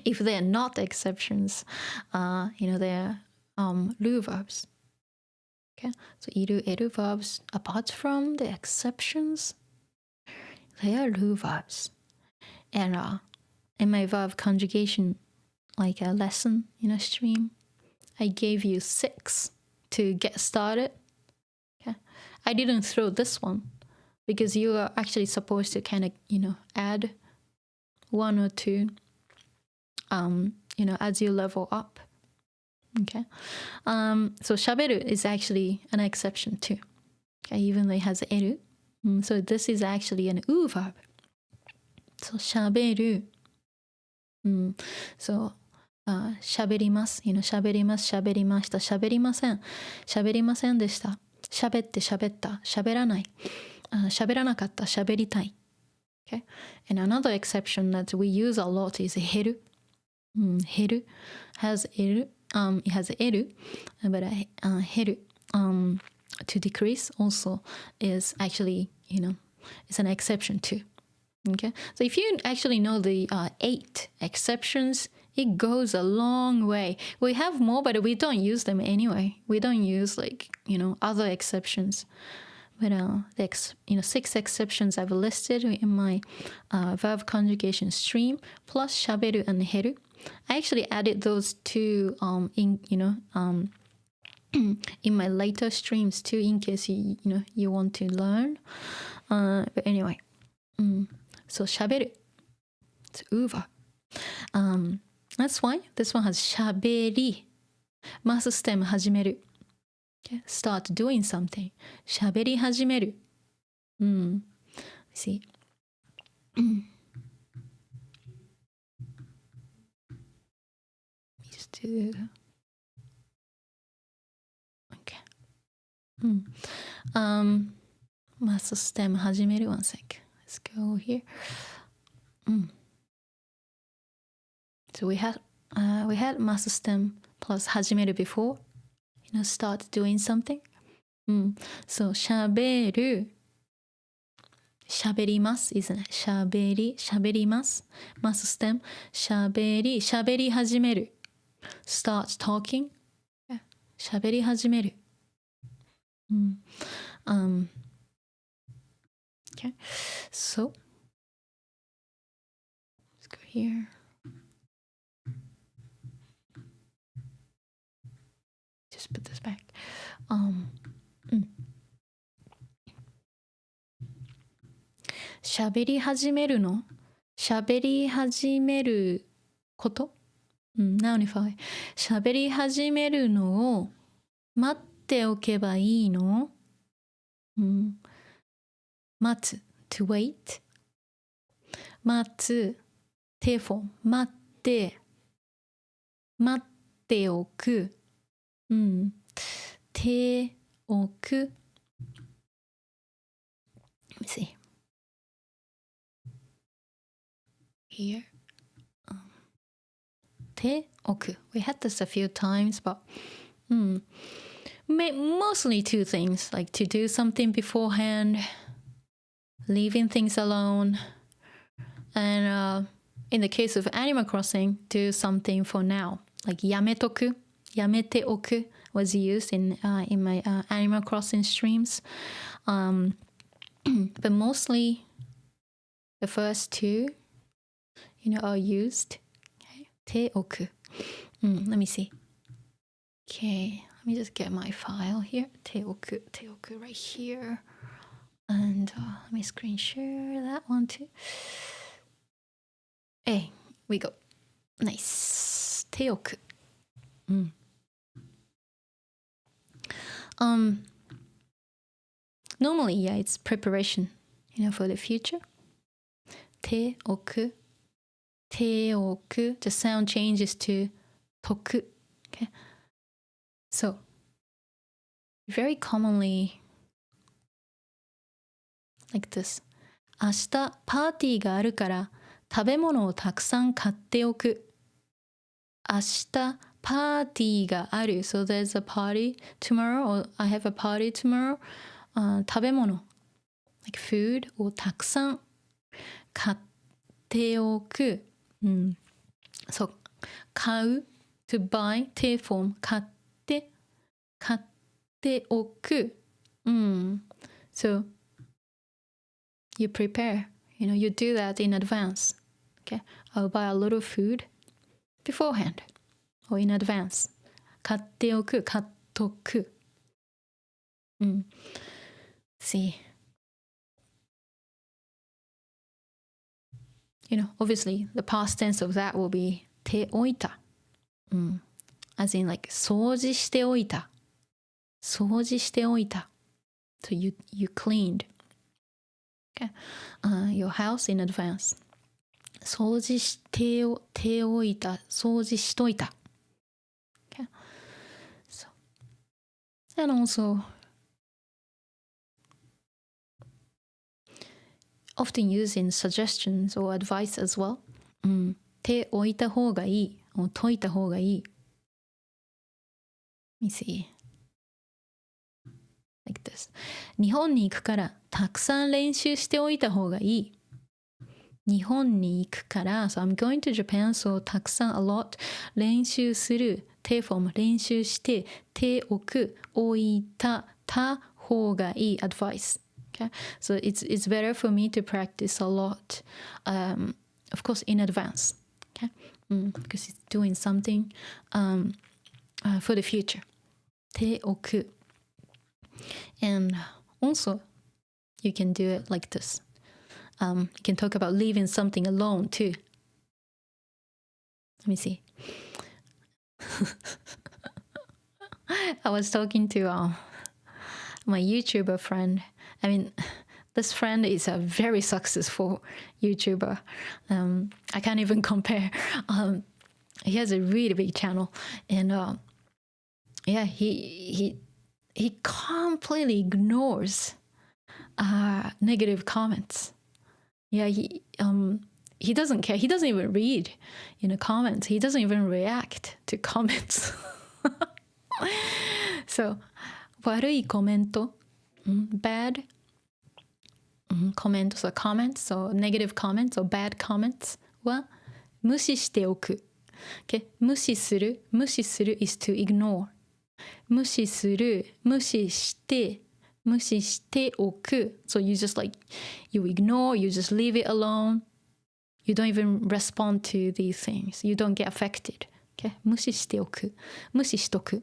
if they are not exceptions they are る verbs okay so いる verbs apart from the exceptions they are る verbs and in my verb conjugation like a lesson stream I gave you 6 to get started. Okay? I didn't throw this one because you are actually supposed to kind of, add 1 or 2, as you level up. Okay? So 喋る is actually an exception too. Okay? Even though it has る. So this is actually an う verb. So 喋る. So喋ります、喋ります、喋りました、喋りません、喋りませんでした、喋って喋った、喋らない、喋らなかった、喋りたい。Okay? And another exception that we use a lot is 減る。減る has る、it has る、but 減る、to decrease also is actually, it's an exception too. Okay? So if you actually know the 8 exceptions, it goes a long way. We have more, but we don't use them anyway. We don't use other exceptions. But the 6 exceptions I've listed in my verb conjugation stream, plus 喋る and 減る. I actually added those two in my later streams too, in case you want to learn. But anyway, so 喋る it's う verb. That's why this one has しゃべり mass stem 始める Okay? Start doing something. 喋り始める。See. Just do. Okay. マスステム始める。One sec. Let's go here. So we had master stem plus 始める before. Start doing something. So 喋る。喋ります isn't it? 喋ります。master stem 喋り始める。Start talking. 喋り始める。Okay. So let's go here. Just put this back. 喋り始めるの？喋り始めること？Nounify。喋り始めるのを待っておけばいいの？待つ。to wait。待つ。手フォーム。待っておく。手置く。Let me see. Here. 手置く。We had this a few times, but mostly two things, like to do something beforehand, leaving things alone, and in the case of Animal Crossing, do something for now, like やめとく。やめておく was used in my Animal Crossing streams. But mostly the first two, are used. Okay. 手置く. Let me see. Okay, let me just get my file here. 手置く right here. And let me screen share that one too. Hey, we go. Nice. 手置く. Normally, yeah, it's preparation, for the future. 手置く. The sound changes to 解く. Okay. So, very commonly like this. 明日パーティーがあるから食べ物をたくさん買っておく。明日パーティーがある。So there's a party tomorrow, or I have a party tomorrow. 食べ物 like food をたくさん買っておく。そう、買う to buy 手フォーム買っておく。So you prepare, you do that in advance. Okay, I'll buy a little food beforehand or in advance. 買っておく、買っとく。See, obviously the past tense of that will be 手置いた。as in like 掃除しておいた。掃除しておいた。So you cleaned, okay, your house in advance. 掃除しておいた。掃除しといた。Okay. So, and also often used in suggestions or advice as well. 手置いた方がいい。解いた方がいい。Let me see. Like this. 日本に行くからたくさん練習しておいた方がいい。日本に行くから、so I'm going to Japan, so たくさん a lot 練習する。手フォーム練習して手置く、置いた方がいい advice. Okay? So it's better for me to practice a lot, of course, in advance. Okay? Because it's doing something for the future. 手置く. And also, you can do it like this. You can talk about leaving something alone too. Let me see. I was talking to my YouTuber friend. I mean, this friend is a very successful YouTuber. I can't even compare. He has a really big channel, and yeah, he completely ignores negative comments. Yeah, he doesn't care. He doesn't even read, comments. He doesn't even react to comments. So, 悪いコメント、bad comments, so comments, so negative comments or bad comments は無視しておく。Okay? 無視する is to ignore. 無視する、無視しておく。So you just you ignore, you just leave it alone. You don't even respond to these things. You don't get affected. Okay? 無視しておく。無視しとく。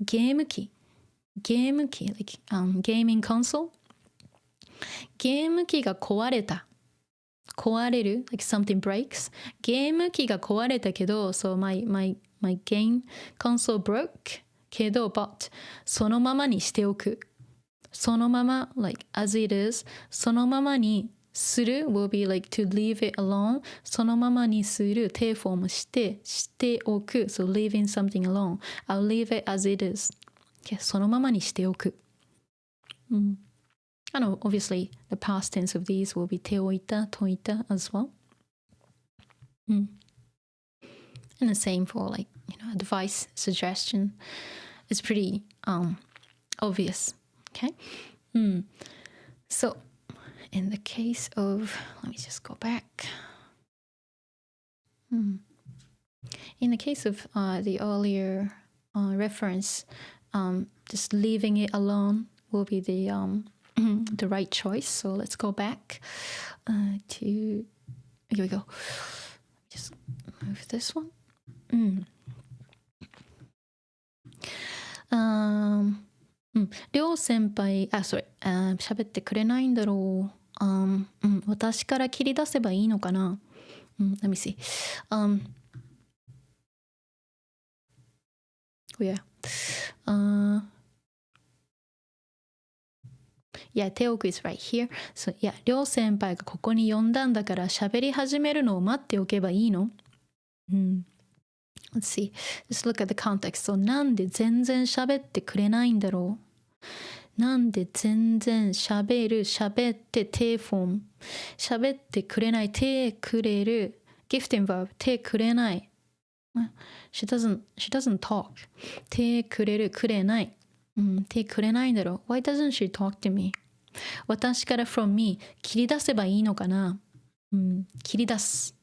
ゲーム機、like, gaming console. ゲーム機が壊れる like something breaks. ゲーム機が壊れたけど so my game console broke けど but そのままにしておく。そのまま like as it is そのままにする will be like to leave it alone そのままにする定フォームしておく so leaving something alone I'll leave it as it is、okay? そのままにしておく、And obviously the past tense of these will be 手を置いた、解いた as well、And the same for like advice, suggestion. It's pretty obvious, okay? So in the case of, let me just go back. In the case of the earlier reference, just leaving it alone will be the right choice. So let's go back to, here we go. Just move this one. りょう先輩、喋ってくれないんだろう。私から切り出せばいいのかな。Let me see. Yeah. Yeah, 手奥 is right here. So, yeah, りょう先輩がここに呼んだんだから喋り始めるのを待っておけばいいの。Let's see. Just look at the context. So, なんで全然喋ってくれないんだろう。なんで全然喋って手フォーム。喋ってくれない。手くれる。Gifting verb. 手くれない。She doesn't talk. 手くれる。くれない。手くれないんだろう。Why doesn't she talk to me? 私から from me 切り出せばいいのかな。切り出す。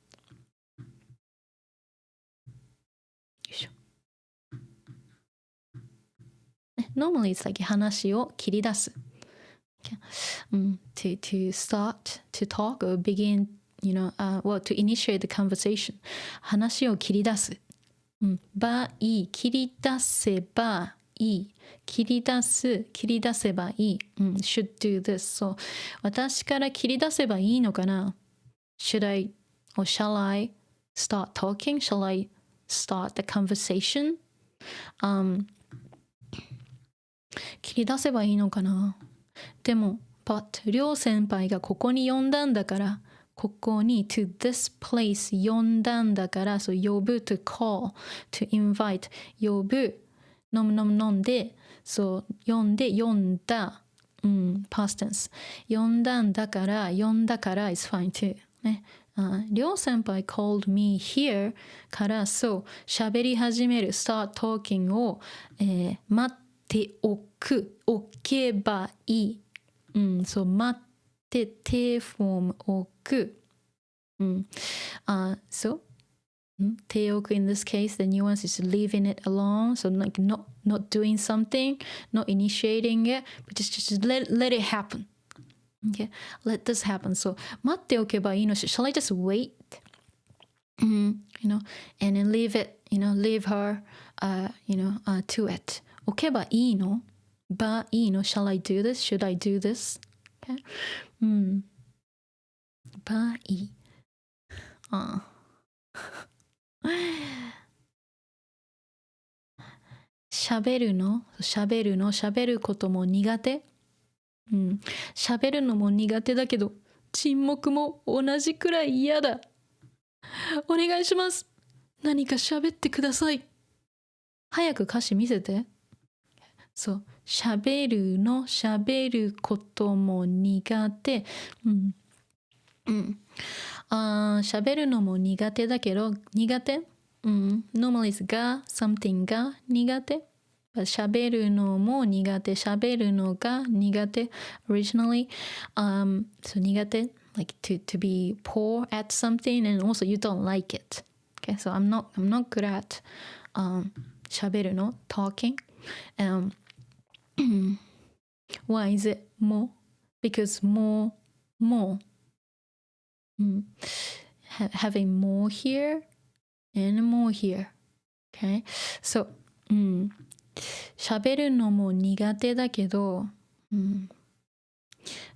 Normally it's like 話を切り出す。To start to talk or begin, to initiate the conversation. 話を切り出す。いい。切り出せばいい。切り出せばいい。should do this. So, 私から切り出せばいいのかな？ Should I or shall I start talking? Shall I start the conversation? 切り出せばいいのかな？でも、but りょう先輩がここに呼んだんだから、ここに to this place 呼んだんだから、so 呼ぶ to call, to invite 呼ぶ、飲んで、そう呼んだ、past tense 呼んだんだから、呼んだから is fine too ね。りょう先輩 called me here から、そう喋り始める start talking を、待っておけばいい。そう待って手フォーム置く。So手置く in this case, the nuance is leaving it alone. So like not doing something, not initiating it, but just let it happen. Okay, let this happen. So 待っておけばいいのし、shall I just wait? And then leave it, leave her, to it. 置けばいいの？いいの？ Shall I do this? Should I do this? Okay. いい。喋ることも苦手。喋るのも苦手だけど、沈黙も同じくらい嫌だ。お願いします。何か喋ってください。早く歌詞見せて。そう。喋ることも苦手。喋るのも苦手だけど、苦手normally is が、something が苦手。喋るのも苦手。喋るのが苦手。Originally, so 苦手。Like to be poor at something and also you don't like it. Okay, so I'm not good at 喋るの talking. Why is it more? Because more. Having more here and more here. Okay, so 喋るのも苦手だけど、I'm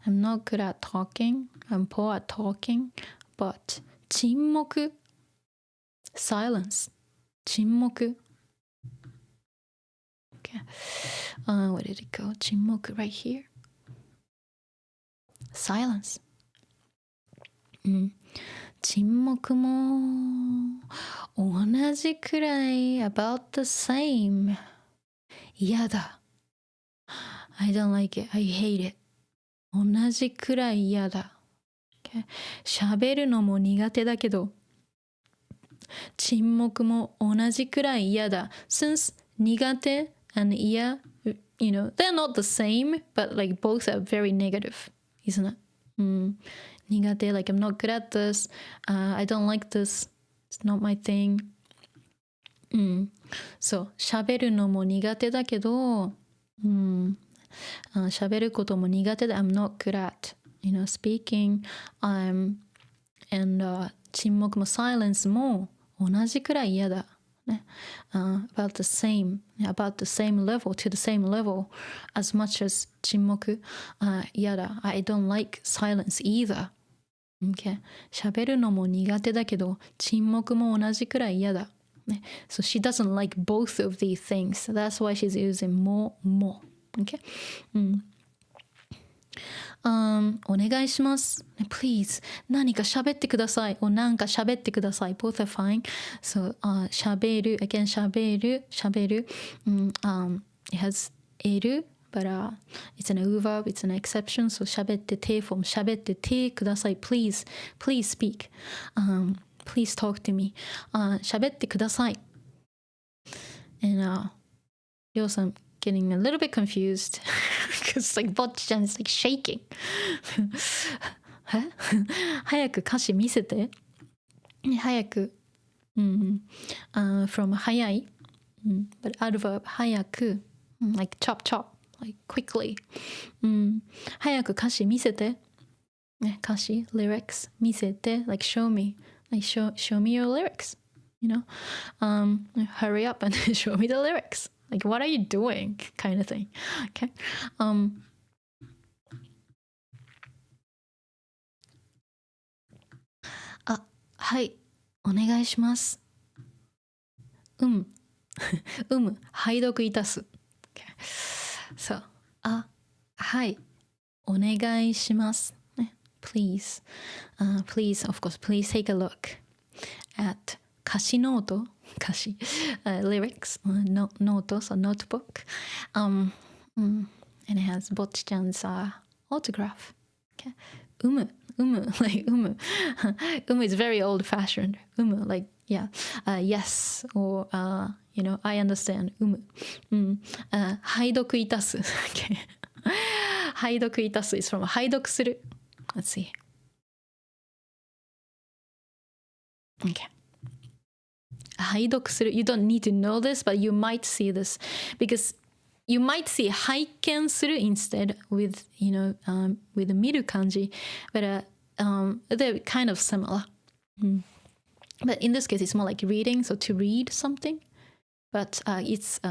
not good at talking. I'm poor at talking. But 沈黙 silence 沈黙 Okay. Where did it go? 沈黙 right here. Silence. 沈黙も同じくらい about the same. 嫌だ。I don't like it. I hate it. 同じくらい嫌だ。喋るのも苦手だけど、沈黙も同じくらい嫌だ。Since 苦手 and 嫌、you know, they're not the same, but like both are very negative, isn't it? 苦手 like I'm not good at this, I don't like this, it's not my thing. そう、喋るのも苦手だけど、喋ることも苦手で I'm not good at, you know, speaking, and 沈黙も silence も同じくらい嫌だ。ね、about the same level to the same level as much as 沈黙、嫌だ。I don't like silence either. Okay. 喋るのも苦手だけど沈黙も同じくらい嫌だ。ね、so she doesn't like both of these things. That's why she's using more. Okay. お願いします。Please. 何か喋ってください。なんか喋ってください。Both are fine. So, 喋る。Again, 喋る。It has る。But it's an verb, it's an exception. So, 喋ってて from 喋っててください。Please speak. Please talk to me. 喋ってください。And, りょうさん getting a little bit confused because like Bocchi-chan is like shaking. 早く歌詞見せて。早く。from 早い。but adverb 早く。like chop, like quickly. 早く歌詞見せて。歌詞 lyrics 見せて。like show me. Like show me your lyrics. You know, hurry up and show me the lyrics. Like, what are you doing? Kind of thing. Okay. はい、お願いします。拝読いたす。Okay. So, はい、お願いします。Please, of course, please take a look at 歌詞ノートlyrics, note, so notebook. And it has Bocchi-chan's autograph. Okay. Like is very old-fashioned. Like, yeah, yes, or, you know, I understand. 拝読いたす。Okay. 拝読いたす is from 拝読する。Let's see. Okay. 拝読する You don't need to know this, but you might see this because you might see 拝見する instead with, you know, with 見る漢字 but they're kind of similar. But in this case, it's more like reading, so to read something. But it's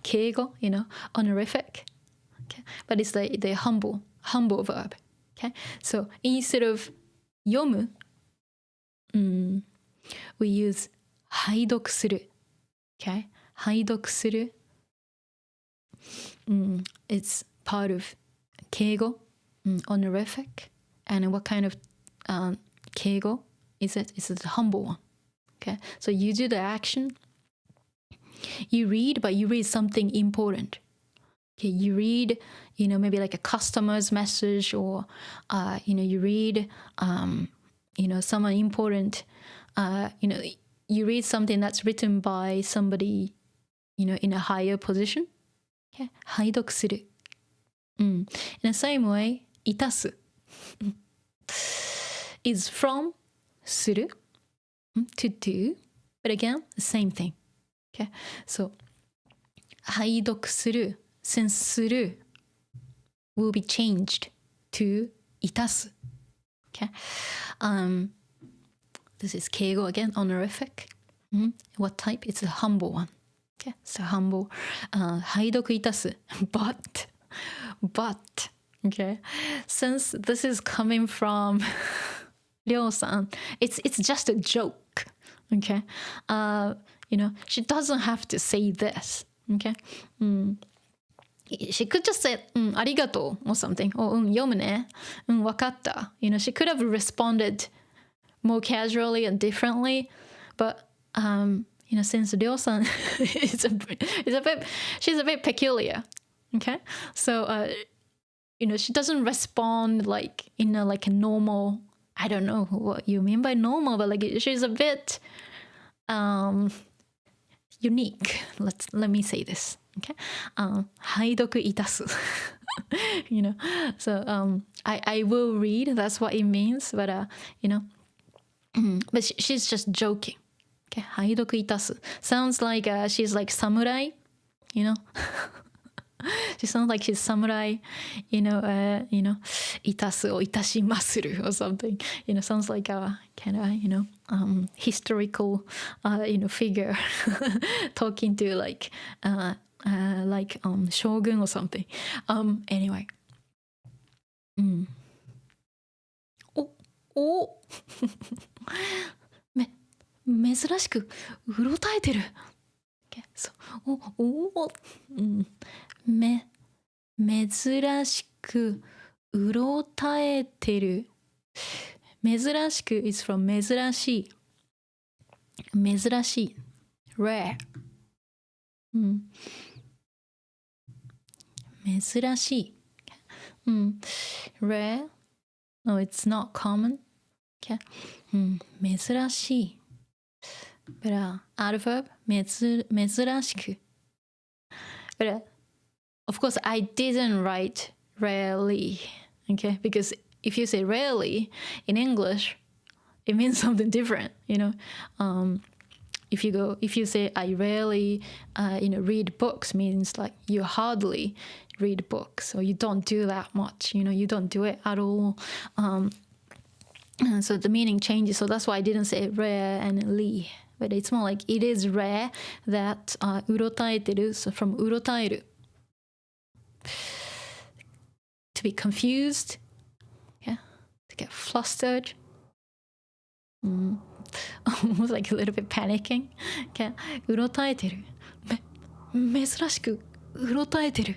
敬語, you know, honorific. Okay? But it's the humble verb. Okay? So instead of 読む, we use 拝読する。Okay? 拝読する。It's part of 敬語、honorific. And what kind of 敬語 is it? It's the humble one. Okay? So you do the action. You read, but you read something important. Okay, you read, maybe like a customer's message, or, you read, someone important, you read something that's written by somebody, in a higher position. Okay, 拝読する。In the same way, いたす is from する to do, but again, the same thing. Okay, so 拝読する since する will be changed to いたす Okay, this is 敬語 again, honorific. What type? It's a humble one. Okay, so humble. 拝読いたすbut, okay, since this is coming from りょうさん, it's just a joke. Okay, she doesn't have to say this. Okay, she could just say ありがとう or something, or 読むね、わかった. She could have responded more casually and differently, but since りょうさん she's a bit peculiar. Okay, so she doesn't respond like in a normal, I don't know what you mean by normal, but like she's a bit unique. Let me say this. Okay, 拝読いたすso I will read, that's what it means, but but she's just joking. Okay, 拝読いたす sounds like she's like samurai, she sounds like she's samurai, いたす or いたしまする or something, sounds like a kind of historical figure talking to like shogun or something. Anyway. お珍しくうろたえてる。Okay, so, 珍しくうろたえてる。珍しく is from 珍しい。珍しい。rare。珍しい。rare? No, it's not common. Okay. 珍しい。But adverb 珍しく。But of course, I didn't write rarely. Okay, because if you say rarely in English, it means something different. If you say I rarely, read books, means like you hardly read books, or you don't do that much. You don't do it at all. So the meaning changes. So that's why I didn't say rare and li. But it's more like it is rare that うろたえてる, so from うろたえる. To be confused, yeah, to get flustered. Almost like a little bit panicking. Okay. うろたえてる。珍しくうろたえてる。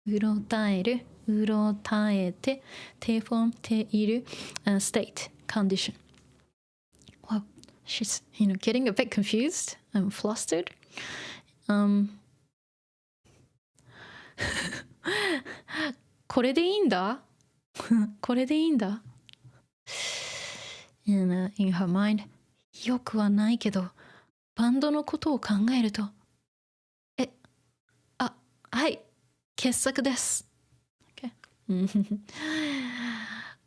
うろたえる。うろたえて。てフォームている。State, condition. Wow, she's getting a bit confused and flustered. これでいいんだこれでいいんだin her mind, よくはないけど、バンドのことを考えると、はい、傑作です。Okay.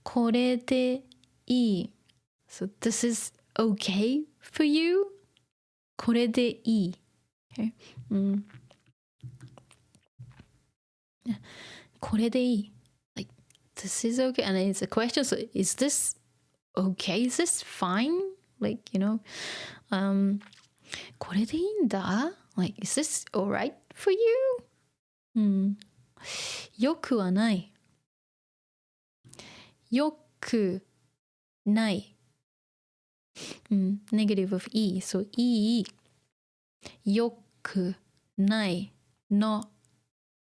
これでいい。So this is okay for you? これでいい。Okay. これでいい。Like, this is okay. And it's a question, so is this okay? Is this fine? Like, これでいいんだ Like, is this alright for you? よくはない。よくない。negative of いい。So いい、よくない、not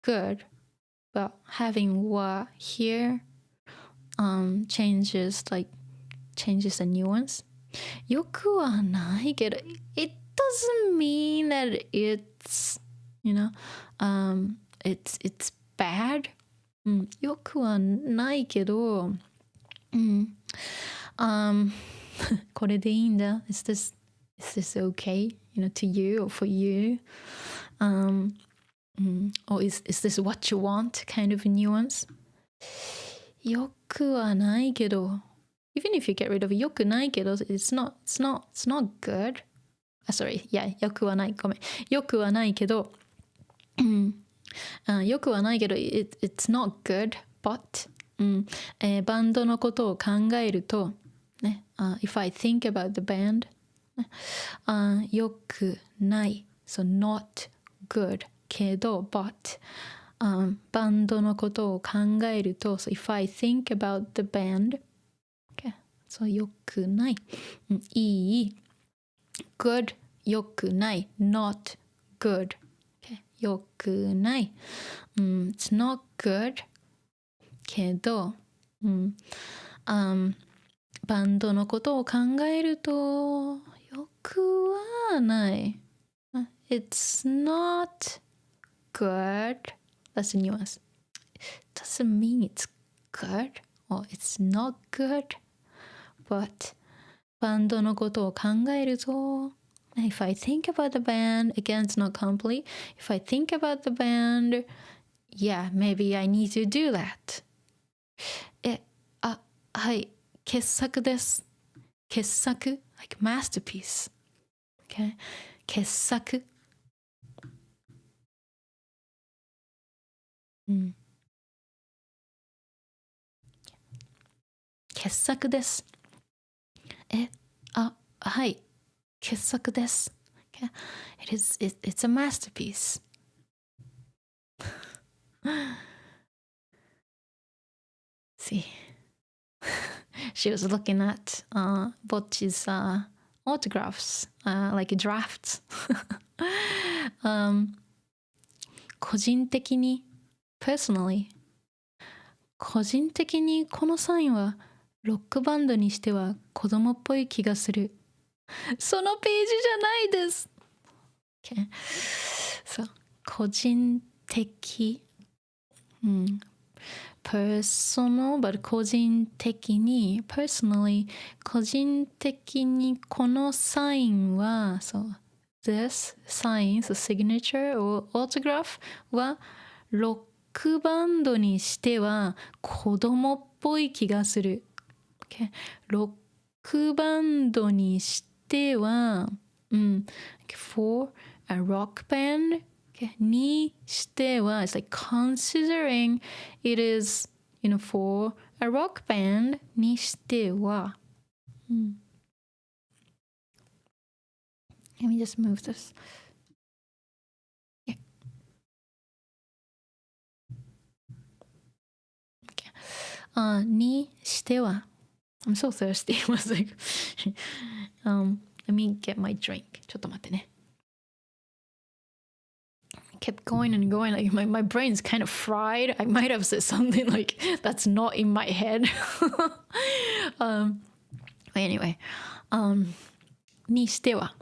good. But having は here changes the nuance. よくはないけど it doesn't mean that it's it's bad. よくはないけど、これでいいんだ。Is this okay? To you or for you? Or is this what you want? Kind of nuance. よくはないけど even if you get rid of よくないけど it's not good. Sorry, yeah, よくはない。ごめん。よくはないけど、よくはないけど it's not good, but バンドのことを考えると、ね、if I think about the band、よくない。So not good. けど but、バンドのことを考えると so if I think about the band、okay, so よくない、いい good よくない not good、okay, よくない、it's not good けど、バンドのことを考えるとよくはない、it's not good. That's the nuance. Doesn't mean it's good or it's not good. But バンドのことを考えると if I think about the band, again it's not complete. If I think about the band, yeah, maybe I need to do that. はい、傑作です。傑作 like masterpiece. Okay? 傑作傑作です。はい。傑作です。Okay. It's a masterpiece. See. She was looking at Bocchi's autographs, like drafts. 個人的にpersonally 個人的にこのサインはロックバンドにしては子供っぽい気がする。そのページじゃないです。Okay. So, 個人的、personal but 個人的に personally 個人的にこのサインは so this sign, the signature or autograph はロックバンドにしては子供っぽい気がする。Okay. ロックバンドにしては、for a rock band、okay. にしては it's like considering it is, for a rock band にしては、Let me just move this. Yeah. Okay. にしては I'm so thirsty. I was like, let me get my drink. ちょっと待ってね。I kept going and going. Like my brain's kind of fried. I might have said something like that's not in my head. But anyway, にしては。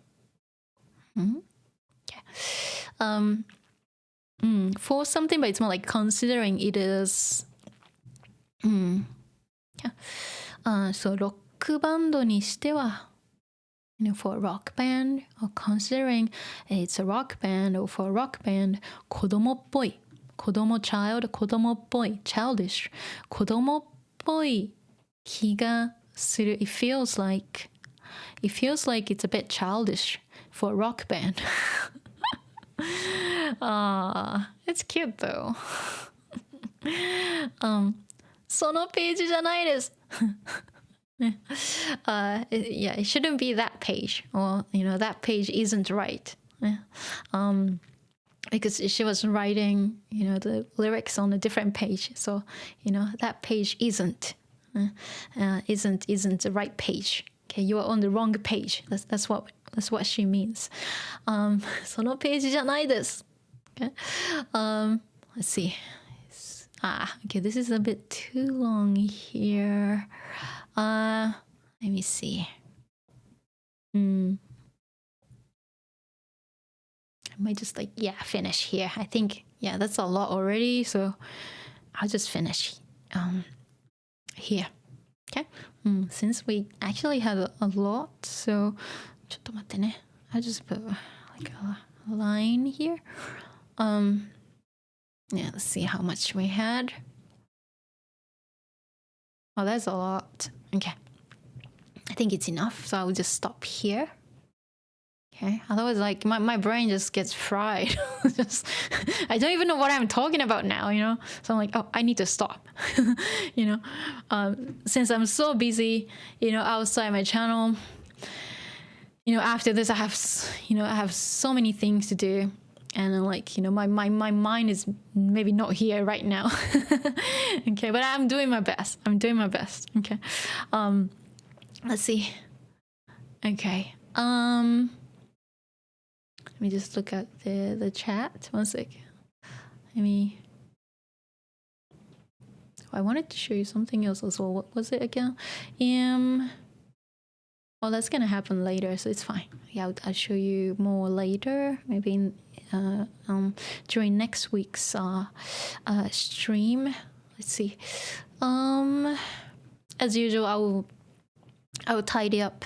For something, but it's more like considering it is. So ロックバンドにしては for a rock band or considering it's a rock band or for a rock band 子供っぽい子供 child 子供っぽい childish 子供っぽい気がする it feels like it's a bit childish for a rock band. It's cute though. そのページじゃないです。Yeah, it shouldn't be that page, or that page isn't right. Because she was writing, the lyrics on a different page, so that page isn't the right page. Okay, you are on the wrong page. That's what she means. そのページじゃないです。Okay. Let's see. Okay, this is a bit too long here. Let me see. I might just finish here. I think, that's a lot already, so I'll just finish here. Okay. Since we actually have a lot, so ちょっと待ってね. I'll just put like a line here. Let's see how much we had. Oh, that's a lot. Okay. I think it's enough, so I'll just stop here. Okay. Otherwise, my brain just gets fried. I don't even know what I'm talking about now, So I'm like, oh, I need to stop. Since I'm so busy, outside my channel, after this I have so many things to do, and my mind is maybe not here right now. Okay, but I'm doing my best. Okay. Let's see. Okay. Let me just look at the chat. One sec. I wanted to show you something else as well. What was it again? Oh, that's gonna happen later, so it's fine. Yeah, I'll show you more later. Maybe during next week's stream. Let's see. As usual, I will tidy up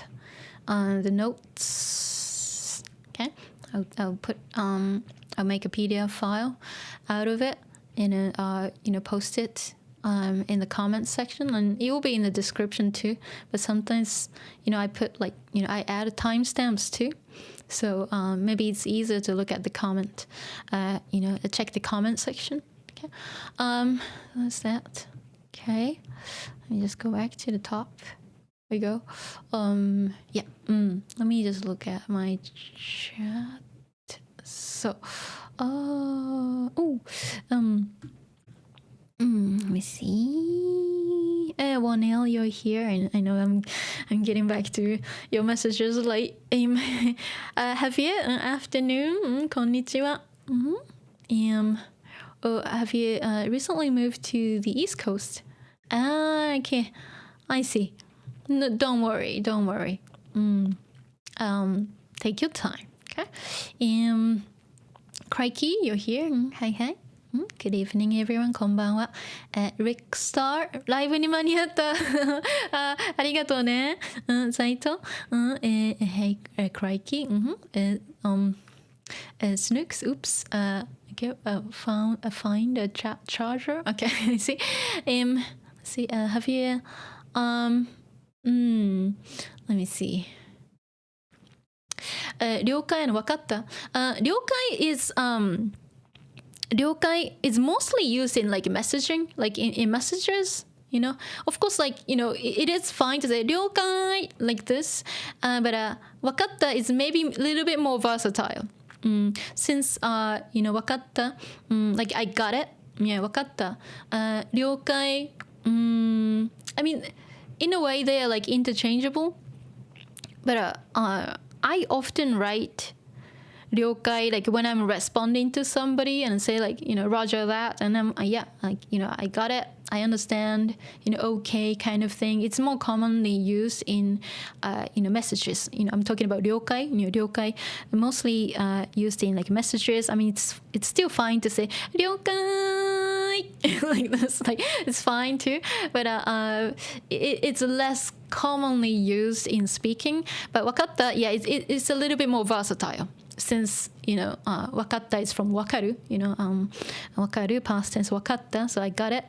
the notes. Okay. I'll make a PDF file out of it and post it in the comments section, and it will be in the description too. But sometimes I put I add timestamps too, so maybe it's easier to look at the comment. Check the comment section. Okay. That's that. Okay. Let me just go back to the top. We go. Let me just look at my chat. So, let me see. Wanel, you're here, and I know I'm getting back to your messages late. Have you afternoon? Konnichiwa. Have you recently moved to the East Coast? Okay, I see. No, don't worry. Take your time, okay? Crikey, you're here. Hi. Good evening, everyone. こんばんは。Rick Star、ライブに間に合った。ありがとうね。サイト。Hey, Crikey. Snooks. Oops. Okay. Find a charger. Okay. I see. Let's see. Have you? Let me see. 了解のわかった。了解 is 了解 is mostly used in messaging, in messages, Of course, it is fine to say 了解 like this, but わかった is maybe a little bit more versatile. Since わかった I got it. Yeah, わかった。了解 I mean, in a way they are interchangeable, but I often write 了解 when I'm responding to somebody and say Roger that, and I'm I got it, I understand, okay kind of thing. It's more commonly used in messages. I'm talking about 了解, 了解 mostly used in messages. I mean, it's still fine to say 了解like this, it's fine too, but it's less commonly used in speaking. But わかった it's a little bit more versatile, since わかった is from わかる, わかる past tense わかった, so I got it.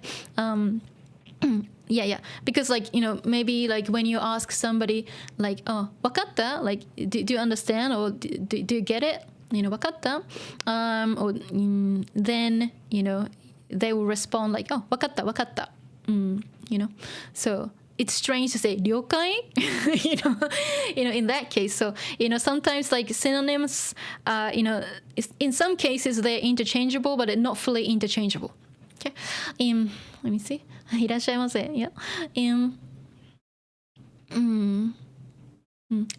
Because maybe when you ask somebody oh わかった do you understand, or do you get it, わかった or then they will respond oh わかったわかった so it's strange to say 了解 in that case. So sometimes synonyms in some cases they're interchangeable, but not fully interchangeable. Okay. Let me see. いらっしゃいませ. Yeah.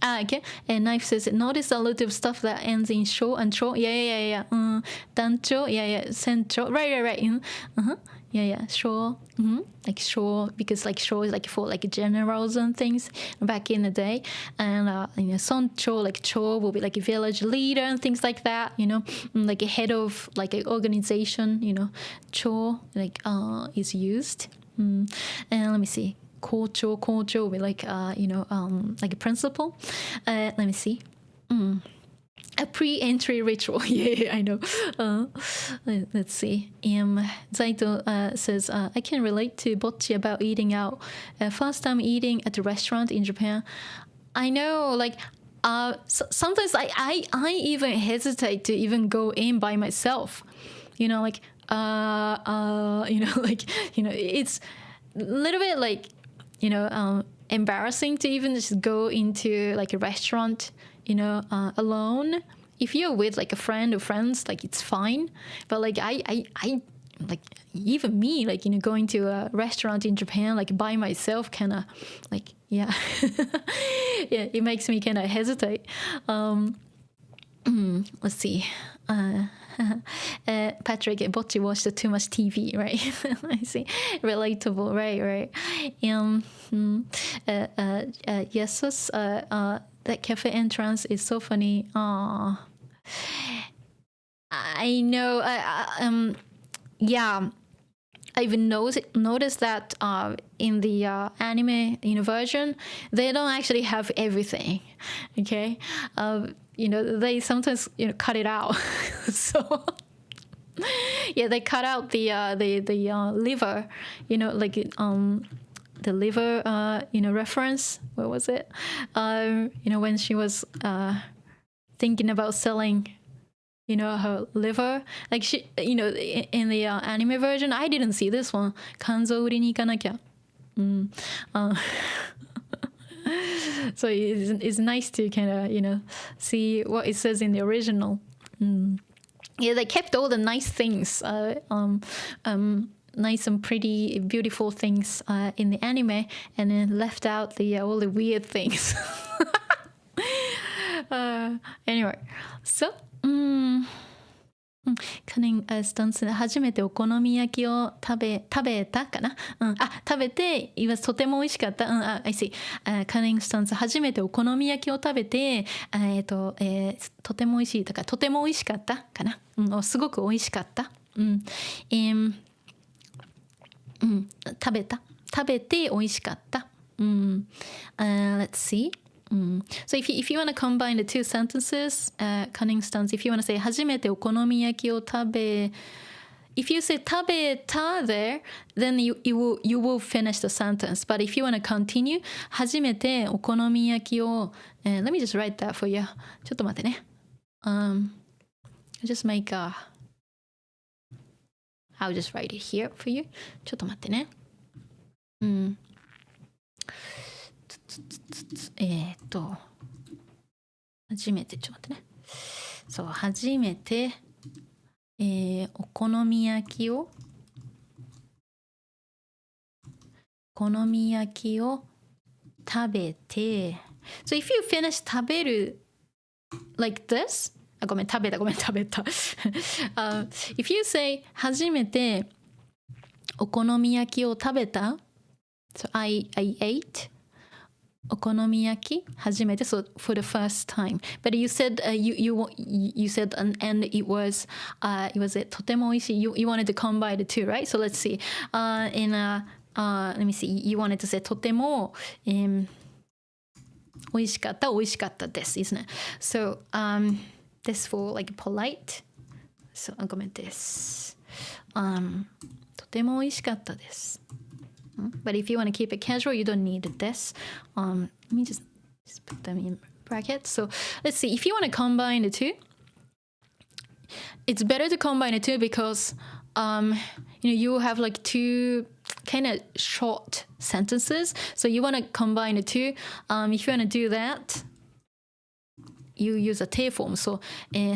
Okay. And Knife says, notice a lot of stuff that ends in sho and cho. Yeah. Dancho. Yeah. Sencho. Right. Uh-huh. Yeah. Sho. Like sho, because like sho is like for like generals and things back in the day. And, soncho, like cho will be like a village leader and things like that, like a head of like an organization, cho, like, is used. And let me see. Kocho will be like, like a principal. Let me see. A pre-entry ritual. Yeah, I know. Let's see. Zaito says, I can relate to Bocchi about eating out. First time eating at a restaurant in Japan. I know, like, sometimes I even hesitate to even go in by myself. Like, it's a little bit like, embarrassing to even just go into like a restaurant, alone. If you're with like a friend or friends, like it's fine. But like I like even me, like, going to a restaurant in Japan, like by myself, kind of like, yeah, yeah, it makes me kind of hesitate. Let's see. Patrick, Bocchi watched too much TV, right? I see. Relatable, right. Jesus, that cafe entrance is so funny. Aww. I know. Yeah. I even noticed that in the anime version, they don't actually have everything. Okay, they sometimes cut it out. So yeah, they cut out the liver, like the liver reference. What was it? When she was thinking about selling her liver, like she, in the anime version, I didn't see this one. Kanzo uri ni ikanakia. So it's nice to kind of, see what it says in the original. Yeah, they kept all the nice things, nice and pretty, beautiful things in the anime, and then left out all the weird things. Anyway, so. カネンスタンスで初めてお好み焼きを食べたかな、食べてとても美味しかった、I see、カネンスタンス初めてお好み焼きを食べて、とても美味しいだからとても美味しかったかな、すごく美味しかった、食べて美味しかった、let's see. So if you want to combine the two sentences, cunning stance, if you want to say 初めてお好み焼きを食べ if you say 食べた there, then you will finish the sentence. But if you want to continue, 初めてお好み焼きを、let me just write that for you. ちょっと待ってね。I'll just make I'll just write it here for you. ちょっと待ってね。初めてちょっと待ってね。そう、初めて、お好み焼きを食べて。So if you finish 食べる like this, ごめん、食べた。if you say 初めてお好み焼きを食べた So I ate お好み焼き初めて so for the first time. But you said you said and it was とても美味しい you wanted to combine the two, right? So let's see. Let me see. You wanted to say とても美味しかったです isn't it? So this for like polite. So ごめんです。とても美味しかったです。But if you want to keep it casual, you don't need this. Let me just put them in brackets. So let's see. If you want to combine the two, it's better to combine the two because you have like two kind of short sentences. So you want to combine the two. If you want to do that, you use a te form. So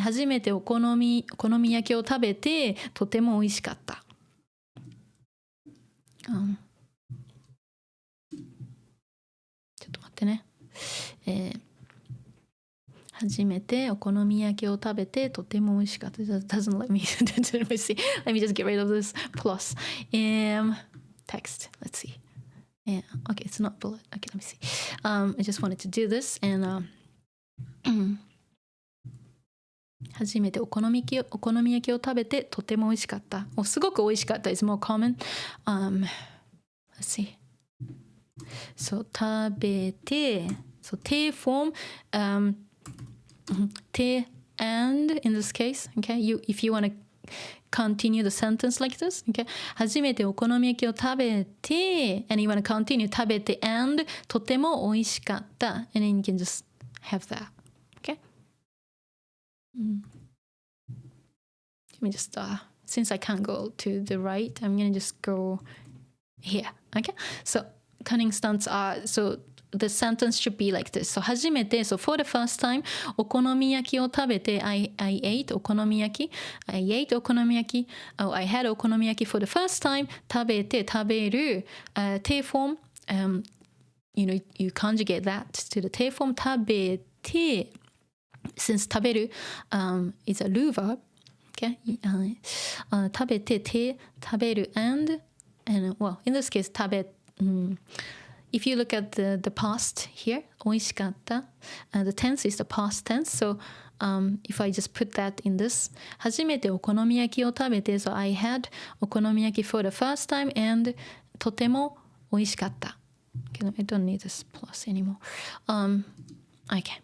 初めてお好み焼きを食べてとても美味しかった。ちょっと待ってね。初めてお好み焼きを食べてとても美味しかった。It doesn't let me let me see. Let me just get rid of this plus. Text. Let's see. Okay, it's not bullet. Okay, let me see. I just wanted to do this and 初めてお好み焼きを食べてとても美味しかった。すごく美味しかった。It's more common. Let's see. So 食べて So te form te and in this case, okay? If you want to continue the sentence like this, okay? 初めてお好み焼きを食べて and you want to continue 食べて and とても美味しかった and then you can just have that, okay? Let me just since I can't go to the right, I'm gonna just go here, okay? So cunning stunts are so the sentence should be like this. So 初めて so for the first time お好み焼きを食べて I ate お好み焼き I ate お好み焼き oh, I had お好み焼き for the first time 食べて食べるte form you know you conjugate that to the te form 食べて since 食べるis a lu verb, okay? 食べてて食べる and well in this case 食べif you look at the past here 美味しかった the tense is the past tense so if I just put that in this 初めてお好み焼きを食べて so I had お好み焼き for the first time and とても美味しかった okay, I don't need this plus anymore okay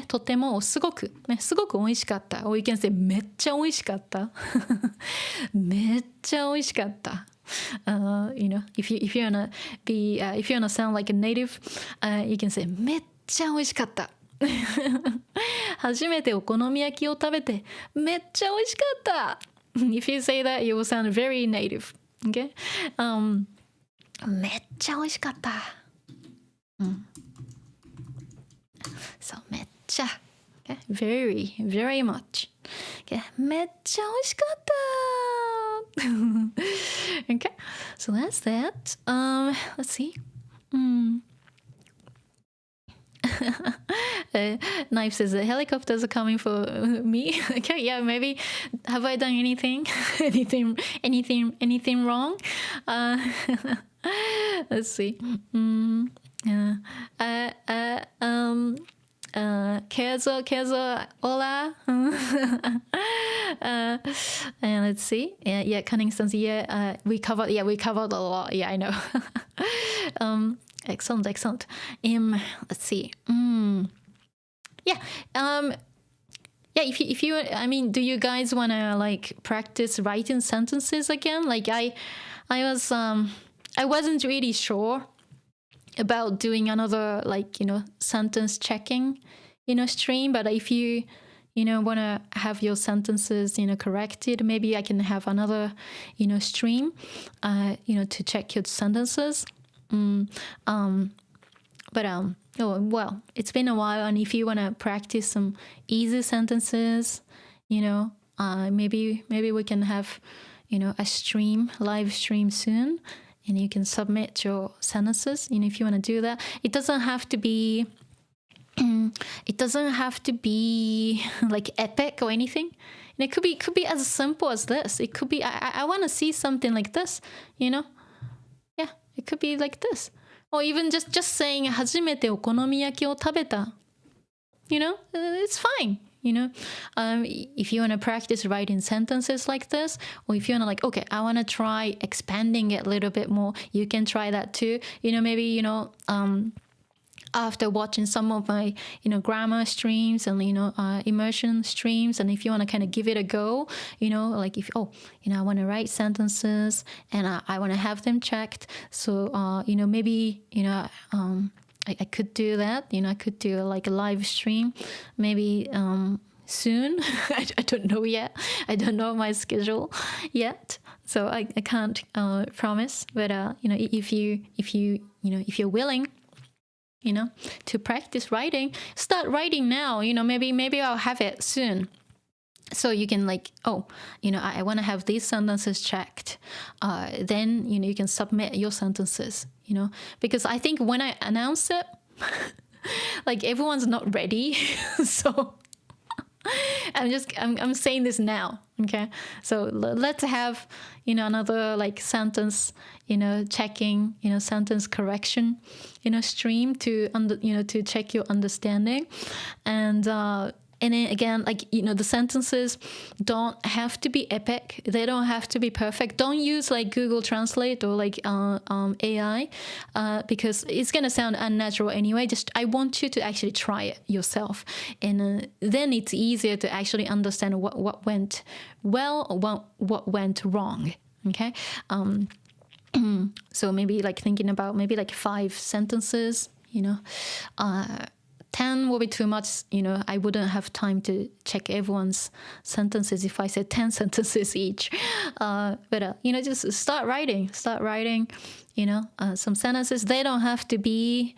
とてもすごく美味しかった or you can say めっちゃ美味しかっためっちゃ美味しかった you know if you wanna be if you wanna sound like a native you can say めっちゃ美味しかった初めてお好み焼きを食べてめっちゃ美味しかった if you say that you will sound very native okay めっちゃ美味しかったそうめっちゃ okay? very very much okay? めっちゃ美味しかった okay so that's that let's see Knife says the helicopters are coming for me okay yeah maybe have I done anything anything wrong let's see Kezo, hola. And let's see. Yeah, cunning stance. Yeah, we covered a lot. Yeah, I know. Excellent. Let's see. Yeah. Yeah, if you, I mean, do you guys want to like practice writing sentences again? Like I wasn't really sure about doing another like sentence checking stream, but if you want to have your sentences corrected, maybe I can have another stream to check your sentences but oh well, it's been a while, and if you want to practice some easy sentences maybe we can have a live stream soon. And you can submit your sentences, if you want to do that. It doesn't have to be like epic or anything. And it could be as simple as this. It could be I want to see something like this, Yeah, it could be like this. Or even just saying 初めてお好み焼きを食べた. It's fine. If you want to practice writing sentences like this, or if you want to like, okay, I want to try expanding it a little bit more, you can try that too. Maybe, after watching some of my, grammar streams and, immersion streams, and if you want to kind of give it a go, like if, I want to write sentences and I want to have them checked. So, maybe, I could do that. I could do like a live stream maybe soon. I don't know yet. I don't know my schedule yet, so I can't promise. But if you're willing, to practice writing, start writing now. Maybe I'll have it soon. So you can like, I want to have these sentences checked. Then, you can submit your sentences, because I think when I announce it, like everyone's not ready. So I'm saying this now. Okay, so let's have another like sentence checking sentence correction stream to to check your understanding. And then again, like, the sentences don't have to be epic. They don't have to be perfect. Don't use like Google Translate or like AI because it's going to sound unnatural anyway. I want you to actually try it yourself. And then it's easier to actually understand what went well or what went wrong. Okay. So maybe like thinking about maybe like 5 sentences, 10 will be too much. I wouldn't have time to check everyone's sentences if I said 10 sentences each. But just start writing, some sentences. They don't have to be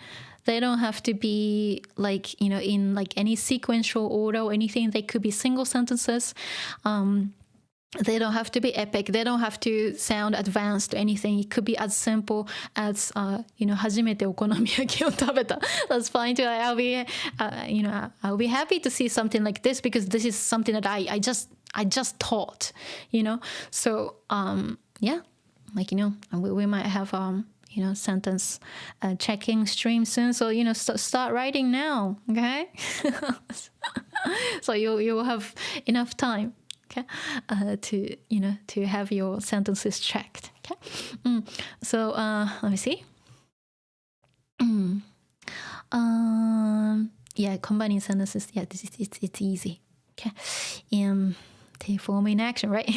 like, in like any sequential order or anything. They could be single sentences. They don't have to be epic. They don't have to sound advanced or anything. It could be as simple as, 初めてお好み焼きを食べた. That's fine too. I'll be happy to see something like this because this is something that I just taught, So, yeah, like, we might have, sentence checking stream soon. So, start writing now, okay? So you'll have enough time. Okay, to have your sentences checked. Okay, so let me see. Yeah, combining sentences. Yeah, it's easy. Okay, take form in action, right?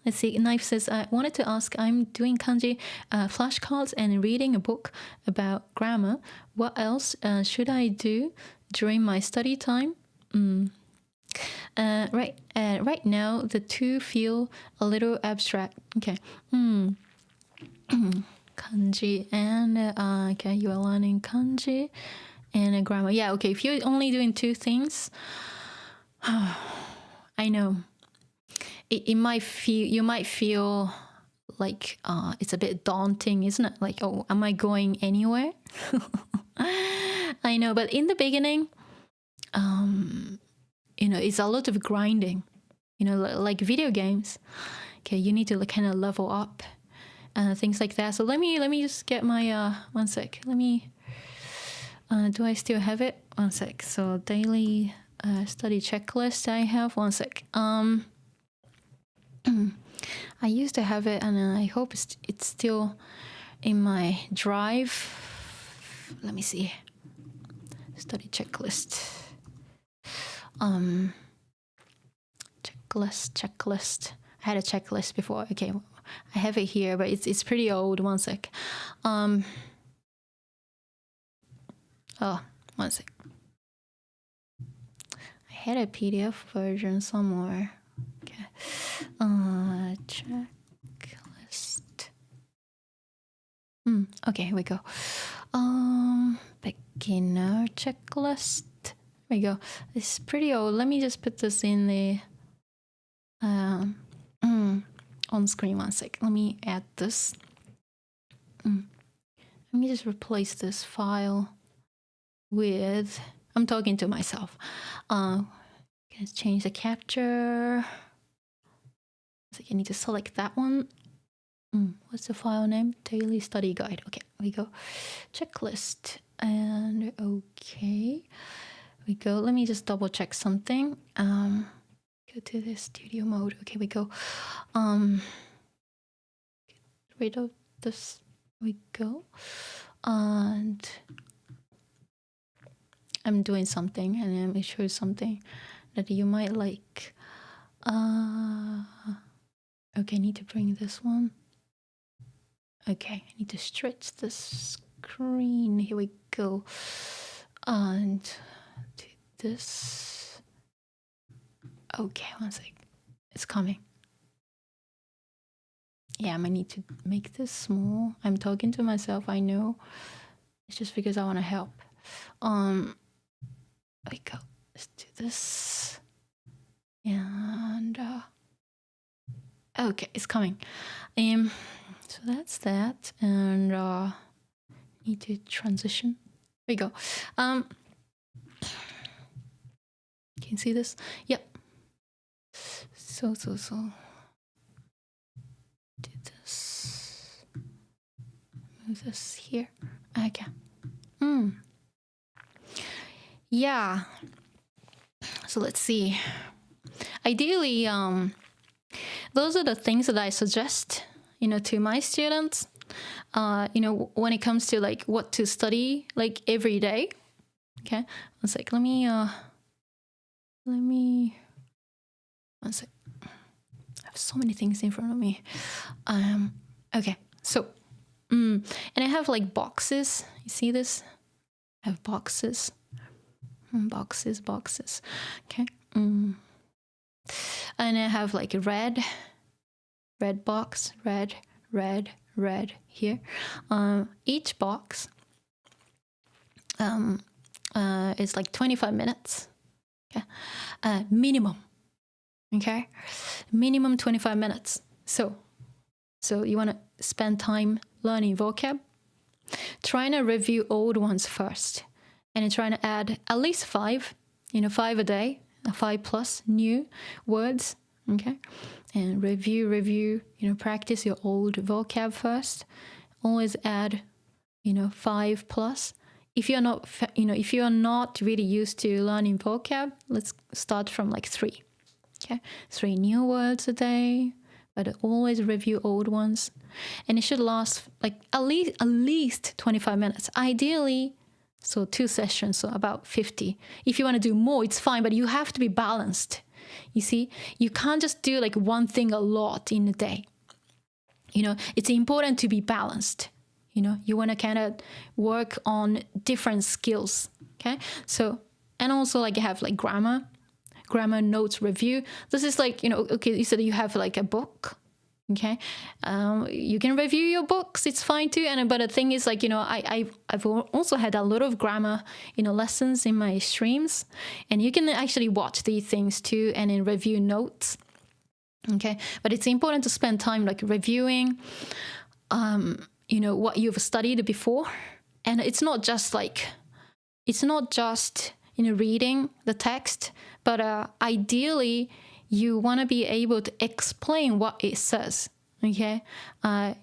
Let's see. Knife says, I wanted to ask. I'm doing kanji flashcards and reading a book about grammar. What else should I do during my study time? Right now, the two feel a little abstract. Okay. Kanji and okay, you are learning kanji and grammar. Yeah. Okay. If you're only doing 2 things, I know you might feel like it's a bit daunting, isn't it? Like, oh, am I going anywhere? I know, but in the beginning, it's a lot of grinding, like video games. Okay, you need to kind of level up, things like that. So let me just get my, one sec. Let me, do I still have it? One sec. So daily study checklist I have. One sec. I used to have it and I hope it's still in my drive. Let me see. Study checklist. Checklist. I had a checklist before. Okay, I have it here, but it's pretty old. One sec. Oh, one sec. I had a PDF version somewhere. Okay. Checklist. Okay, here we go. Beginner checklist. There we go. It's pretty old. Let me just put this in the on screen. One sec. Let me add this. Let me just replace this file with. I'm talking to myself. Let's change the capture. So I need to select that one. What's the file name? Daily study guide. Okay, here we go. Checklist and okay. We go. Let me just double check something. Go to the studio mode. Okay, we go. Get rid of this. We go. And I'm doing something, and let me show you something that you might like. Okay, I need to bring this one. Okay, I need to stretch the screen. Here we go. And do this. Okay, one sec. It's coming. Yeah, I might need to make this small. I'm talking to myself, I know. It's just because I want to help. There we go. Let's do this. And okay, it's coming. So that's that. And need to transition. we go. Can you see this? Yep. So. Do this. Move this here. Okay. Yeah. So let's see. Ideally, those are the things that I suggest, to my students. When it comes to like what to study, like every day. Okay. One sec. Let me. One sec. I have so many things in front of me. Okay. So, and I have like boxes. You see this? I have boxes. Boxes. Okay. And I have like a red box, red here. Each box is like 25 minutes. Okay. Minimum. Okay. Minimum 25 minutes. So you want to spend time learning vocab, trying to review old ones first, and trying to add at least 5 a day, 5+ new words. Okay. And review, practice your old vocab first. Always add, 5+. If you're not, if you're not really used to learning vocab, let's start from like 3. Okay. 3 new words a day, but always review old ones. And it should last like at least 25 minutes. Ideally, so 2 sessions, so about 50. If you want to do more, it's fine, but you have to be balanced. You see, you can't just do like one thing a lot in a day. It's important to be balanced. You want to kind of work on different skills. Okay. So, and also like you have like grammar notes review. This is like, okay, you said you have like a book. Okay. You can review your books. It's fine too. But the thing is like, I've also had a lot of grammar, lessons in my streams, and you can actually watch these things too and then review notes. Okay. But it's important to spend time like reviewing, what you've studied before. And it's not just reading the text, but ideally you want to be able to explain what it says. Okay.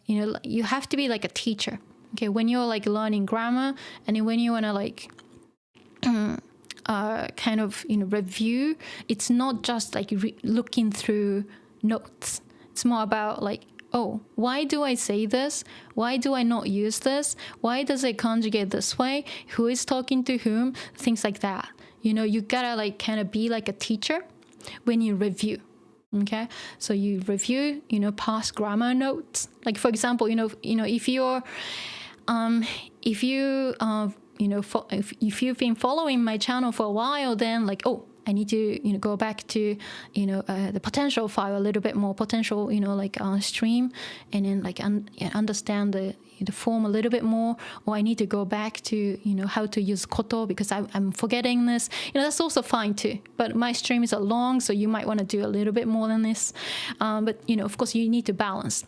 You have to be like a teacher. Okay. When you're like learning grammar and when you want to like kind of review, it's not just like looking through notes. It's more about like, oh, why do I say this? Why do I not use this? Why does it conjugate this way? Who is talking to whom? Things like that. You gotta like kind of be like a teacher when you review. Okay. So you review, past grammar notes. Like for example, if you've been following my channel for a while, then like, oh, I need to, go back to, the potential file a little bit more, potential, stream, and then like understand the form a little bit more, or I need to go back to, how to use koto because I'm forgetting this. That's also fine too. But my streams are long, so you might want to do a little bit more than this. But, of course, you need to balance.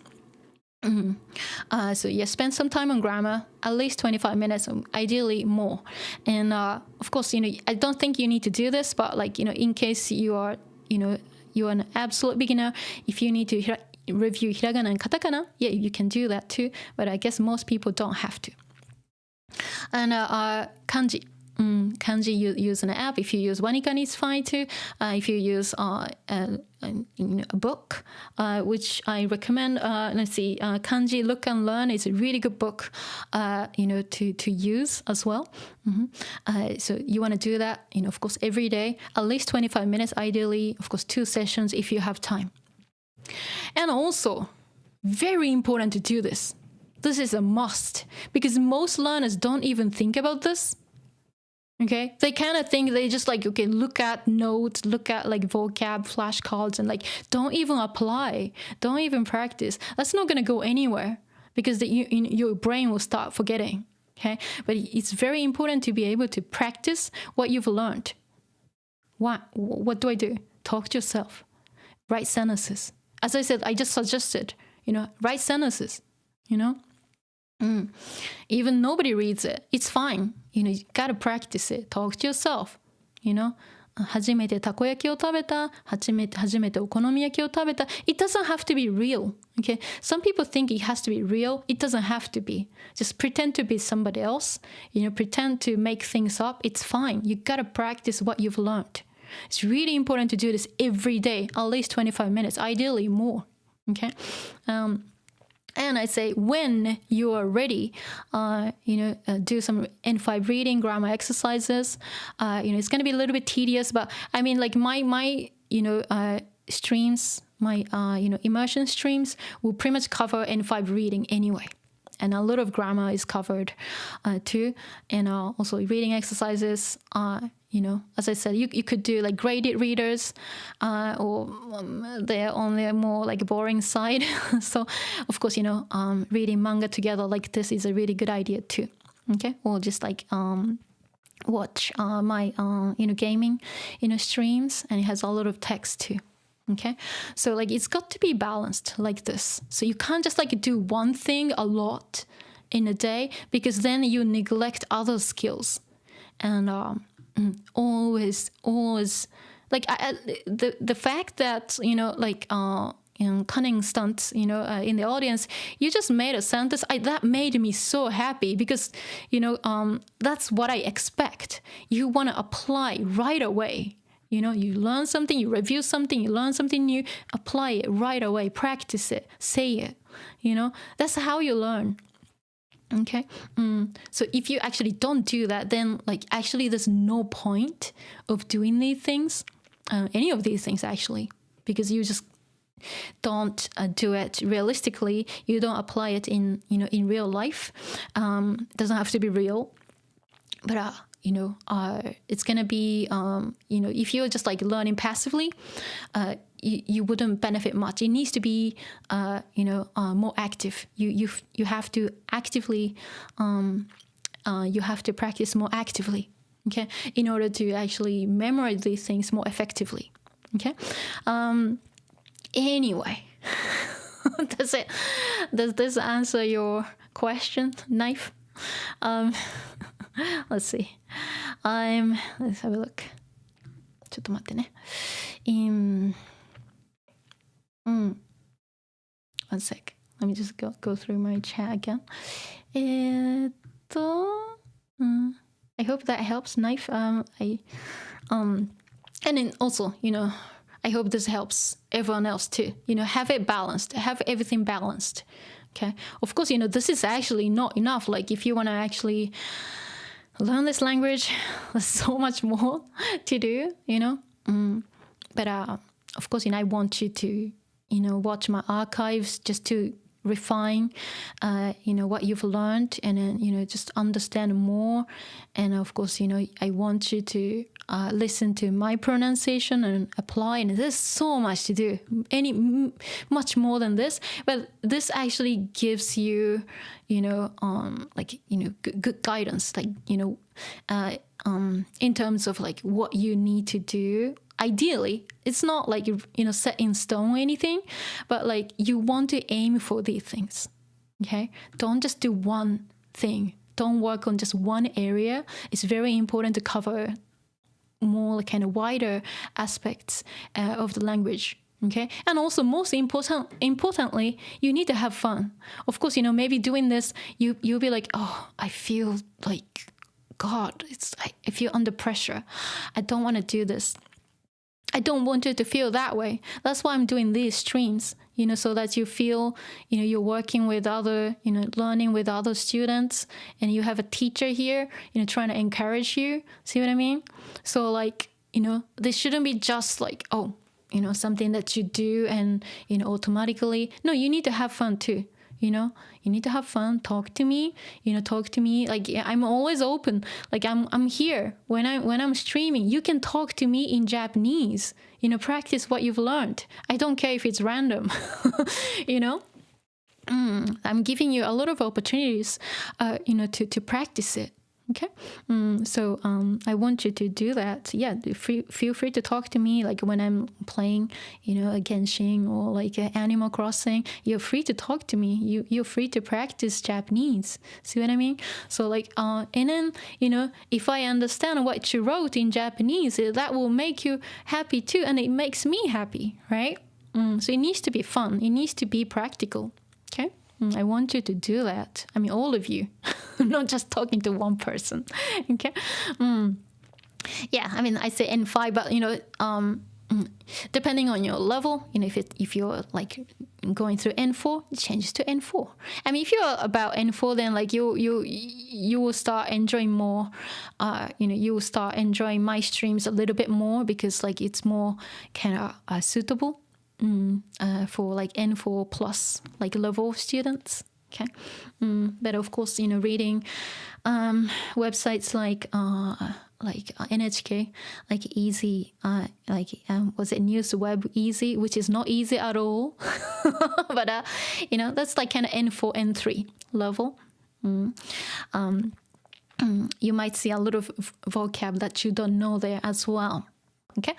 So yeah, spend some time on grammar, at least 25 minutes, ideally more. And of course, I don't think you need to do this, but like, in case you are, you're an absolute beginner, if you need to review hiragana and katakana, yeah, you can do that too. But I guess most people don't have to. And kanji. Kanji, you use an app. If you use Wanikani, it's fine too. If you use a book, which I recommend, let's see, Kanji Look and Learn is a really good book, to use as well. So you want to do that, of course, every day, at least 25 minutes, ideally, of course, 2 sessions if you have time. And also, very important to do this. This is a must because most learners don't even think about this. Okay, they kind of think they just like, okay, look at notes, look at like vocab flashcards and like don't even apply, don't even practice. That's not going to go anywhere because your brain will start forgetting. Okay, but it's very important to be able to practice what you've learned. What do? Talk to yourself. Write sentences. As I said, I just suggested, write sentences, Even nobody reads it. It's fine. you gotta practice it. Talk to yourself, 初めてたこ焼きを食べた、初めてお好み焼きを食べた。It doesn't have to be real, okay? Some people think it has to be real. It doesn't have to be. Just pretend to be somebody else. Pretend to make things up. It's fine. You gotta practice what you've learned. It's really important to do this every day, at least 25 minutes, ideally more, okay? And I say when you are ready, do some N5 reading, grammar exercises. It's going to be a little bit tedious, but I mean, like my streams, my immersion streams will pretty much cover N5 reading anyway. And a lot of grammar is covered too. And also reading exercises, as I said, you could do like graded readers or they're on the more like boring side. So, of course, reading manga together like this is a really good idea too. Okay? Or just like watch my, gaming, streams, and it has a lot of text too. Okay, so like it's got to be balanced like this. So you can't just like do one thing a lot in a day, because then you neglect other skills. And always like the fact that cunning stunts in the audience, you just made a sentence that made me so happy, because that's what I expect. You want to apply right away. You learn something, you review something, you learn something new, apply it right away, practice it, say it. That's how you learn. Okay. So if you actually don't do that, then like actually there's no point of doing these things, any of these things actually, because you just don't do it realistically. You don't apply it in real life. Doesn't have to be real, but it's gonna be if you're just like learning passively, you wouldn't benefit much. It needs to be more active. You have to actively you have to practice more actively, okay, in order to actually memorize these things more effectively. Okay. Anyway, does this answer your question, Knife? Let's see. Let's have a look. ちょっと待ってね。One sec. Let me just go through my chat again. I hope that helps, Knife. And then also, I hope this helps everyone else too. Have it balanced. Have everything balanced. Okay. Of course, this is actually not enough. Like if you want to actually learn this language, there's so much more to do, But of course, I want you to, watch my archives just to refine, what you've learned, and then, just understand more. And of course, I want you to listen to my pronunciation and apply. And there's so much to do, much more than this. But this actually gives you, good guidance, like, in terms of like what you need to do. Ideally, it's not like, set in stone or anything, but like you want to aim for these things, okay? Don't just do one thing. Don't work on just one area. It's very important to cover more kind of wider aspects of the language, okay? And also, most importantly, you need to have fun. Of course, maybe doing this, you'll be like, oh, I feel like, God, I feel under pressure. I don't want to do this. I don't want you to feel that way. That's why I'm doing these streams, so that you feel, you're working with other, learning with other students, and you have a teacher here, trying to encourage you. See what I mean? So like, this shouldn't be just like, oh, something that you do and, automatically. No, you need to have fun too. You need to have fun. Talk to me. Like I'm always open. Like I'm here when I'm streaming. You can talk to me in Japanese. Practice what you've learned. I don't care if it's random. I'm giving you a lot of opportunities. To practice it. Okay, so I want you to do that. Yeah, feel free to talk to me like when I'm playing, a Genshin or like Animal Crossing. You're free to talk to me. You're free to practice Japanese. See what I mean? So like, and then if I understand what you wrote in Japanese, that will make you happy too, and it makes me happy, right? So it needs to be fun. It needs to be practical. Okay. I want you to do that. I mean, all of you, not just talking to one person. Okay. Yeah. I mean, I say N5, but depending on your level, if you're like going through N4, it changes to N4. I mean, if you're about N4, then like you will start enjoying more. You will start enjoying my streams a little bit more because like it's more kind of suitable. For like N4 plus like level students. Okay. But of course, reading websites like NHK, like easy, was it News Web Easy, which is not easy at all. But that's like kind of N4, N3 level. You might see a lot of vocab that you don't know there as well. Okay.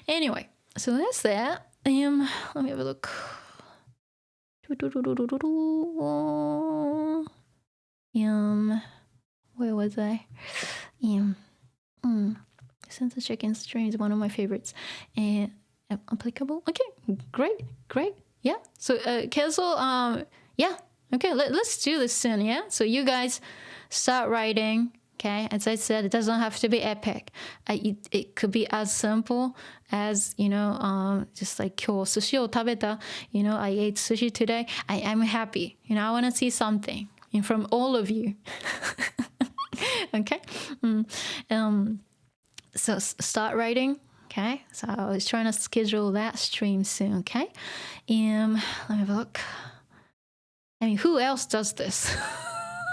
Anyway, so that's that. Let me have a look. Where was I? Sensor check-in stream is one of my favorites. Applicable? Okay, great. Yeah. So, Kelso, yeah. Okay, let's do this soon, yeah? So you guys start writing. Okay, as I said, it doesn't have to be epic. It could be as simple as, just like 今日寿司を食べた, I ate sushi today. I'm happy. I want to see something from all of you. Okay? So start writing. Okay? So I was trying to schedule that stream soon. Okay? Let me have a look. I mean, who else does this?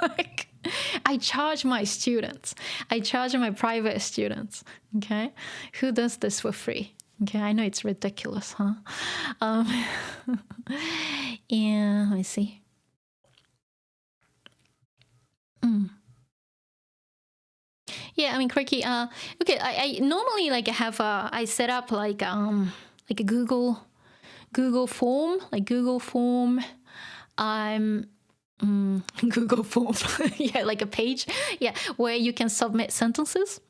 Like, I charge my students. I charge my private students. Okay? Who does this for free? Okay, I know it's ridiculous, huh? Yeah, let me see. Yeah, I mean, Quirky, okay, I normally like have I set up like a Google form, Google form, yeah, like a page, yeah, where you can submit sentences.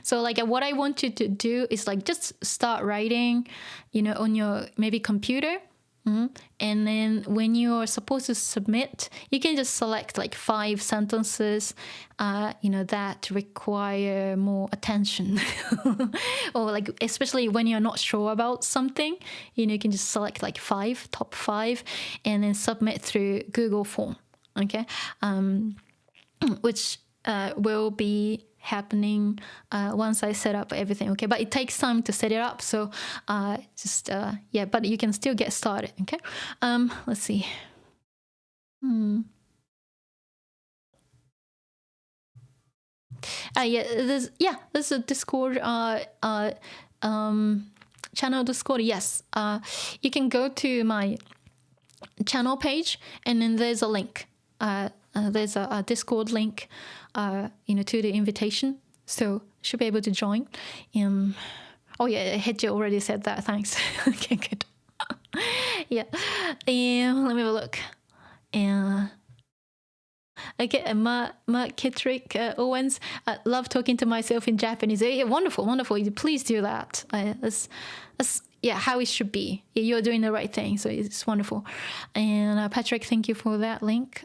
So like what I want you to do is like just start writing, on your maybe computer. And then when you're supposed to submit, you can just select like 5 sentences, that require more attention. Or like, especially when you're not sure about something, you can just select like top 5, and then submit through Google form. Okay. Which will be happening once I set up everything. Okay, but it takes time to set it up, so yeah, but you can still get started. Okay, let's see. There's a Discord channel Discord. Yes, you can go to my channel page, and then there's a link. There's a Discord link, to the invitation, so should be able to join. Oh yeah, Hedge already said that. Thanks. Okay, good. Yeah. Let me have a look. Okay, Mark Kittrick Owens. Love talking to myself in Japanese. Yeah, wonderful. Please do that. That's how it should be. You're doing the right thing, so it's wonderful. And Patrick, thank you for that link.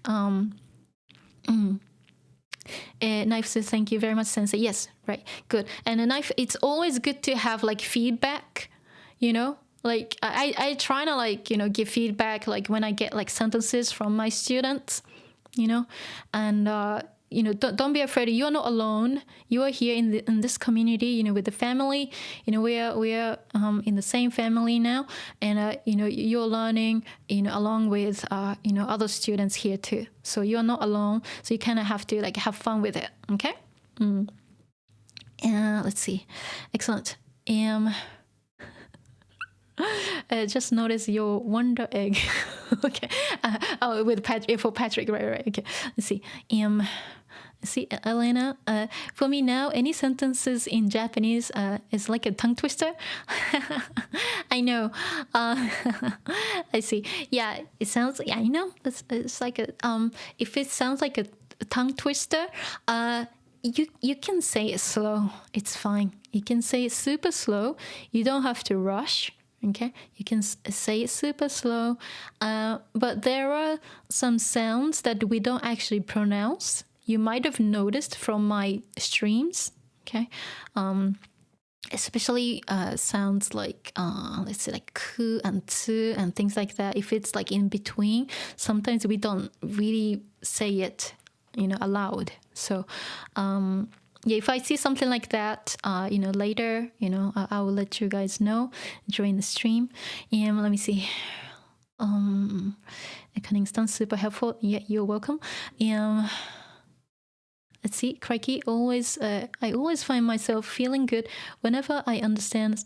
Knife says thank you very much, Sensei. Yes, right, good. And a Knife, it's always good to have like feedback, like I try to like give feedback like when I get like sentences from my students, and don't be afraid. You're not alone. You are here in this community, with the family. We are in the same family now, and you're learning, along with other students here too. So you're not alone. So you kind of have to like have fun with it. Okay. Let's see. Excellent. Just notice your Wonder Egg. Okay. For Patrick, right. Okay. Let's see. See, Elena, for me now, any sentences in Japanese is like a tongue twister. I know. I see. Yeah, it sounds. Yeah, I know. It's like a. If it sounds like a tongue twister, you can say it slow. It's fine. You can say it super slow. You don't have to rush. Okay, you can say it super slow. But there are some sounds that we don't actually pronounce. You might have noticed from my streams. Okay, especially sounds like let's say like ku and tsu and things like that. If it's like in between, sometimes we don't really say it, aloud. So yeah, if I see something like that, later, I will let you guys know during the stream. And let me see. Cunningston, super helpful. Yeah, you're welcome. Let's see, crikey. I always find myself feeling good whenever I understand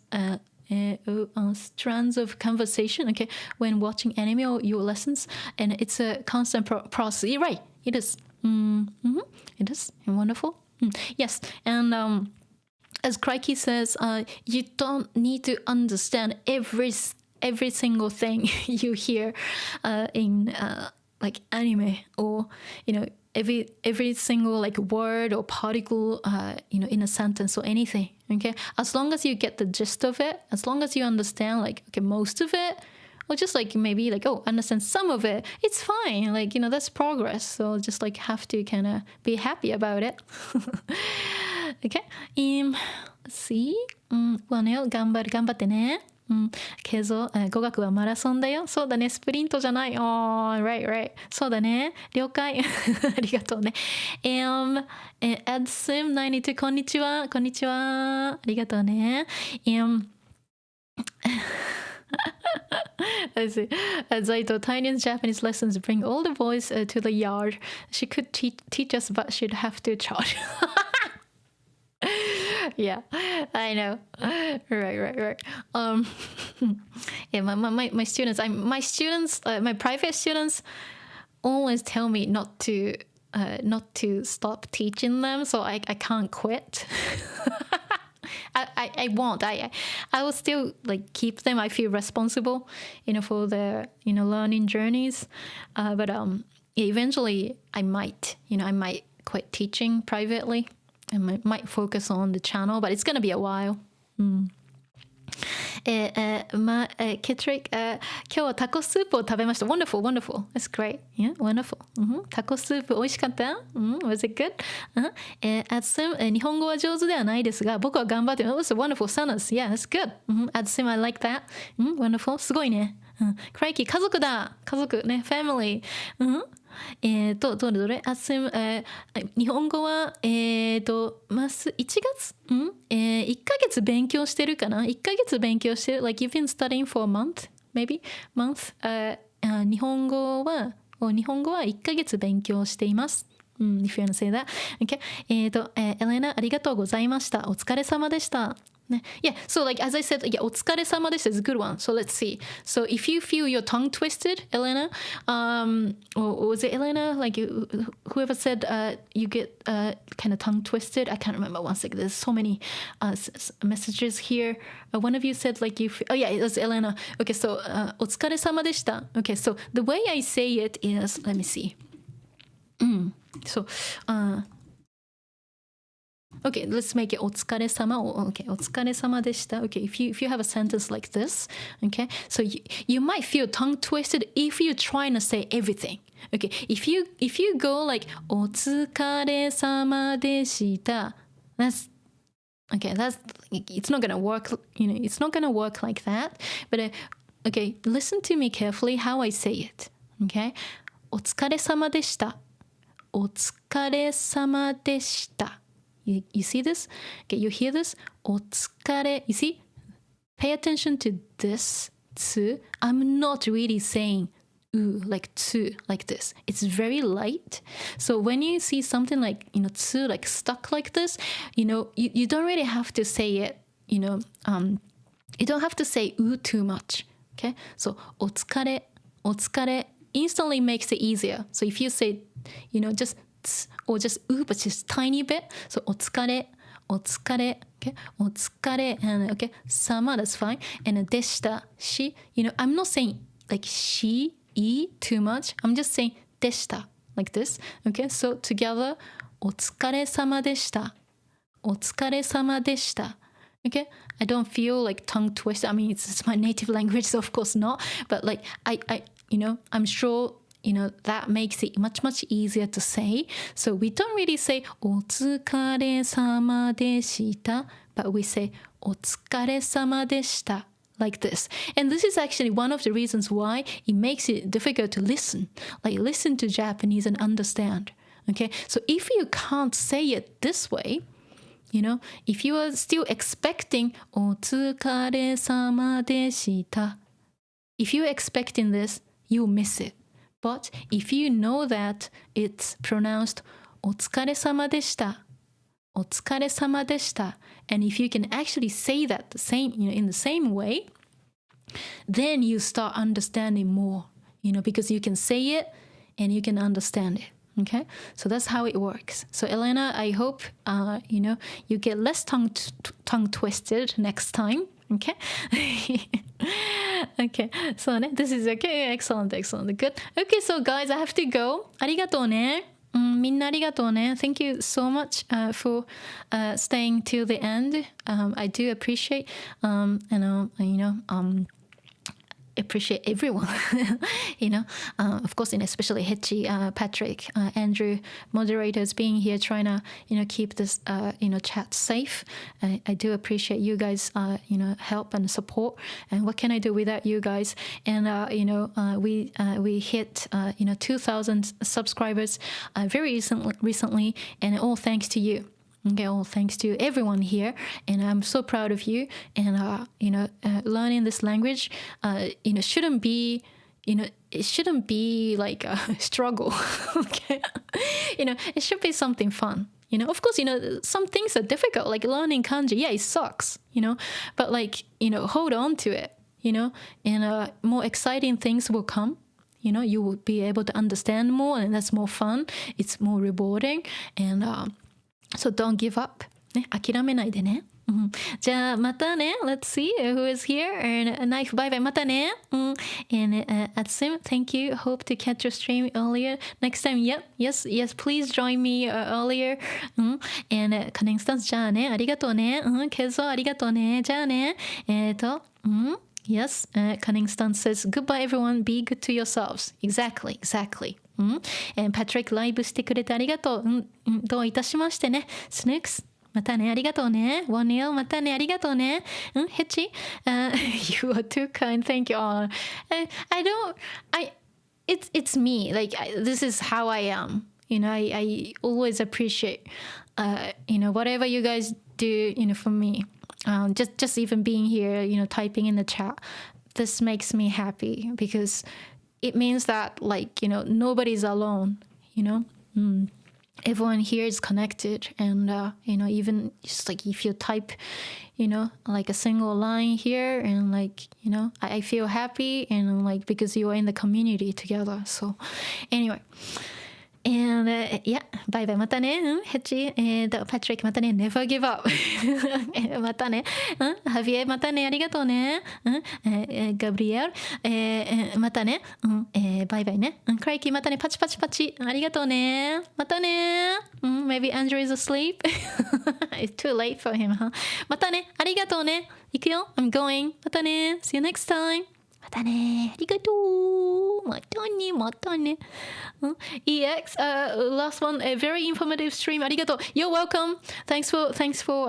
strands of conversation. Okay, when watching anime or your lessons, and it's a constant process. You're right. It is. It is wonderful. Yes, and as Crikey says, you don't need to understand every single thing you hear in like anime, or every single like word or particle in a sentence or anything. Okay, as long as you get the gist of it, as long as you understand like most of it, or just like maybe like understand some of it, it's fine. Like that's progress. So just like have to kind of be happy about it. Okay. Let's see. wellね、頑張ってね。けど、語学はマラソンだよ。そうだね、スプリントじゃない。right. そうだね。了解。ありがとうね。Adsim92、こんにちは。こんにちは。ありがとうね。Let's see. Zaito, Taenyan's Japanese lessons bring all the boys to the yard. She could teach us, but she'd have to charge. Yeah, I know. Right. Yeah, my students, my private students always tell me not to stop teaching them, so I can't quit. I won't. I will still like keep them. I feel responsible, for their learning journeys. But eventually I might quit teaching privately. I might focus on the channel, but it's gonna be a while. Kitrick, 今日はタコスープを食べました。Wonderful. That's great. Yeah, wonderful. タコスープ美味しかった？ Was it good? Adsim, 日本語は上手ではないですが、僕は頑張ってます。Wonderful, sentence. Yeah, that's good. Adsim, I like that. Wonderful. すごいね。Crikey, 家族だ。家族ね、family. どれAdsim、日本語は1月1ヶ月勉強してるかな。1ヶ月勉強してる。Like you've been studying for a month, maybe month. 日本語は1ヶ月勉強しています。If you want to say that. Okay. エレナ、ありがとうございました。お疲れ様でした。Yeah, so like as I said, yeah, お疲れ様でした is a good one. So let's see. So if you feel your tongue twisted, Elena, or was it Elena? Like whoever said you get kind of tongue twisted. I can't remember. One second. There's so many messages here. One of you said like you. Oh yeah, it was Elena. Okay, so お疲れ様でした. Okay, so the way I say it is, let me see. So. Okay, let's make it お疲れ様. Okay, お疲れ様でした. Okay, if you have a sentence like this, okay, so you might feel tongue twisted if you're trying to say everything. Okay, if you go like お疲れ様でした, that's it's not gonna work. It's not gonna work like that. But okay, listen to me carefully how I say it. Okay, お疲れ様でした. お疲れ様でした. You see this? Okay, you hear this? お疲れ. You see? Pay attention to this. Tsu. I'm not really saying like tsu like this. It's very light. So when you see something like, tsu like stuck like this, you don't really have to say it, you don't have to say too much. Okay? So お疲れinstantly makes it easier. So if you say, just or just but just tiny bit. So お疲れ okay, お疲れ and okay, 様 that's fine. And でした she, I'm not saying like she, too much. I'm just saying でした like this. Okay, so together お疲れ様でした お疲れ様でした Okay, I don't feel like tongue twisted. I mean, it's my native language, so of course not. But like I'm sure that makes it much easier to say. So we don't really say お疲れ様でした, but we say お疲れ様でした like this. And this is actually one of the reasons why it makes it difficult to listen. Like listen to Japanese and understand. Okay, so if you can't say it this way, if you are still expecting お疲れ様でした, if you're expecting this, you'll miss it. But if you know that it's pronounced お疲れ様でした お疲れ様でした and if you can actually say that the same, in the same way, then you start understanding more, because you can say it and you can understand it. Okay, so that's how it works. So Elena, I hope you get less tongue twisted next time. Okay. Okay, so this is okay. Excellent. Good. Okay, so guys, I have to go. ありがとうね。みんなありがとうね。Thank you so much for staying till the end. I do appreciate appreciate everyone. Of course, especially Hechi, Patrick, Andrew, moderators being here trying to keep this chat safe. I do appreciate you guys help and support. And what can I do without you guys? And we hit 2,000 subscribers very recently, and all thanks to you. Okay, all thanks to everyone here, and I'm so proud of you. And learning this language, shouldn't be, it shouldn't be like a struggle. Okay, it should be something fun. Of course, some things are difficult, like learning kanji. Yeah, it sucks. But like hold on to it. And more exciting things will come. You will be able to understand more, and that's more fun. It's more rewarding, and so don't give up. ね、諦めないでね。じゃあまたね。Let's see who is here. And Knife, bye bye. またね。And Atsim, thank you. Hope to catch your stream earlier. Next time, yes, please join me earlier. And Cunning Stance, じゃあね。ありがとうね。ケゾありがとうね。じゃあね。Yes, Cunning Stance says, goodbye everyone. Be good to yourselves. Exactly. Patrick ライブしてくれてありがとう。どういたしましてね。スヌークスまたねありがとうね。ワニエルまたねありがとうね。ヘチYou are too kind. Thank you. It's me. Like this is how I am. I always appreciate whatever you guys do for me. Just even being here, typing in the chat. This makes me happy because it means that nobody's alone, everyone here is connected, and even just like if you type like a single line here, and I feel happy, and because you are in the community together. So anyway, and bye bye またね。ヘッチPatrick またね。Never give up またね。ハビエまたね。ありがとうね。ガブリエルまたね。バイバイね。クライキーまたね。パチパチパチありがとうね。またね。Maybe Andrew is asleep. It's too late for him, huh? またね。ありがとうね。行くよ。I'm going. またね。See you next time. またね。ありがとう。またね。EX, last one, a very informative stream. ありがとう。You're welcome. Thanks for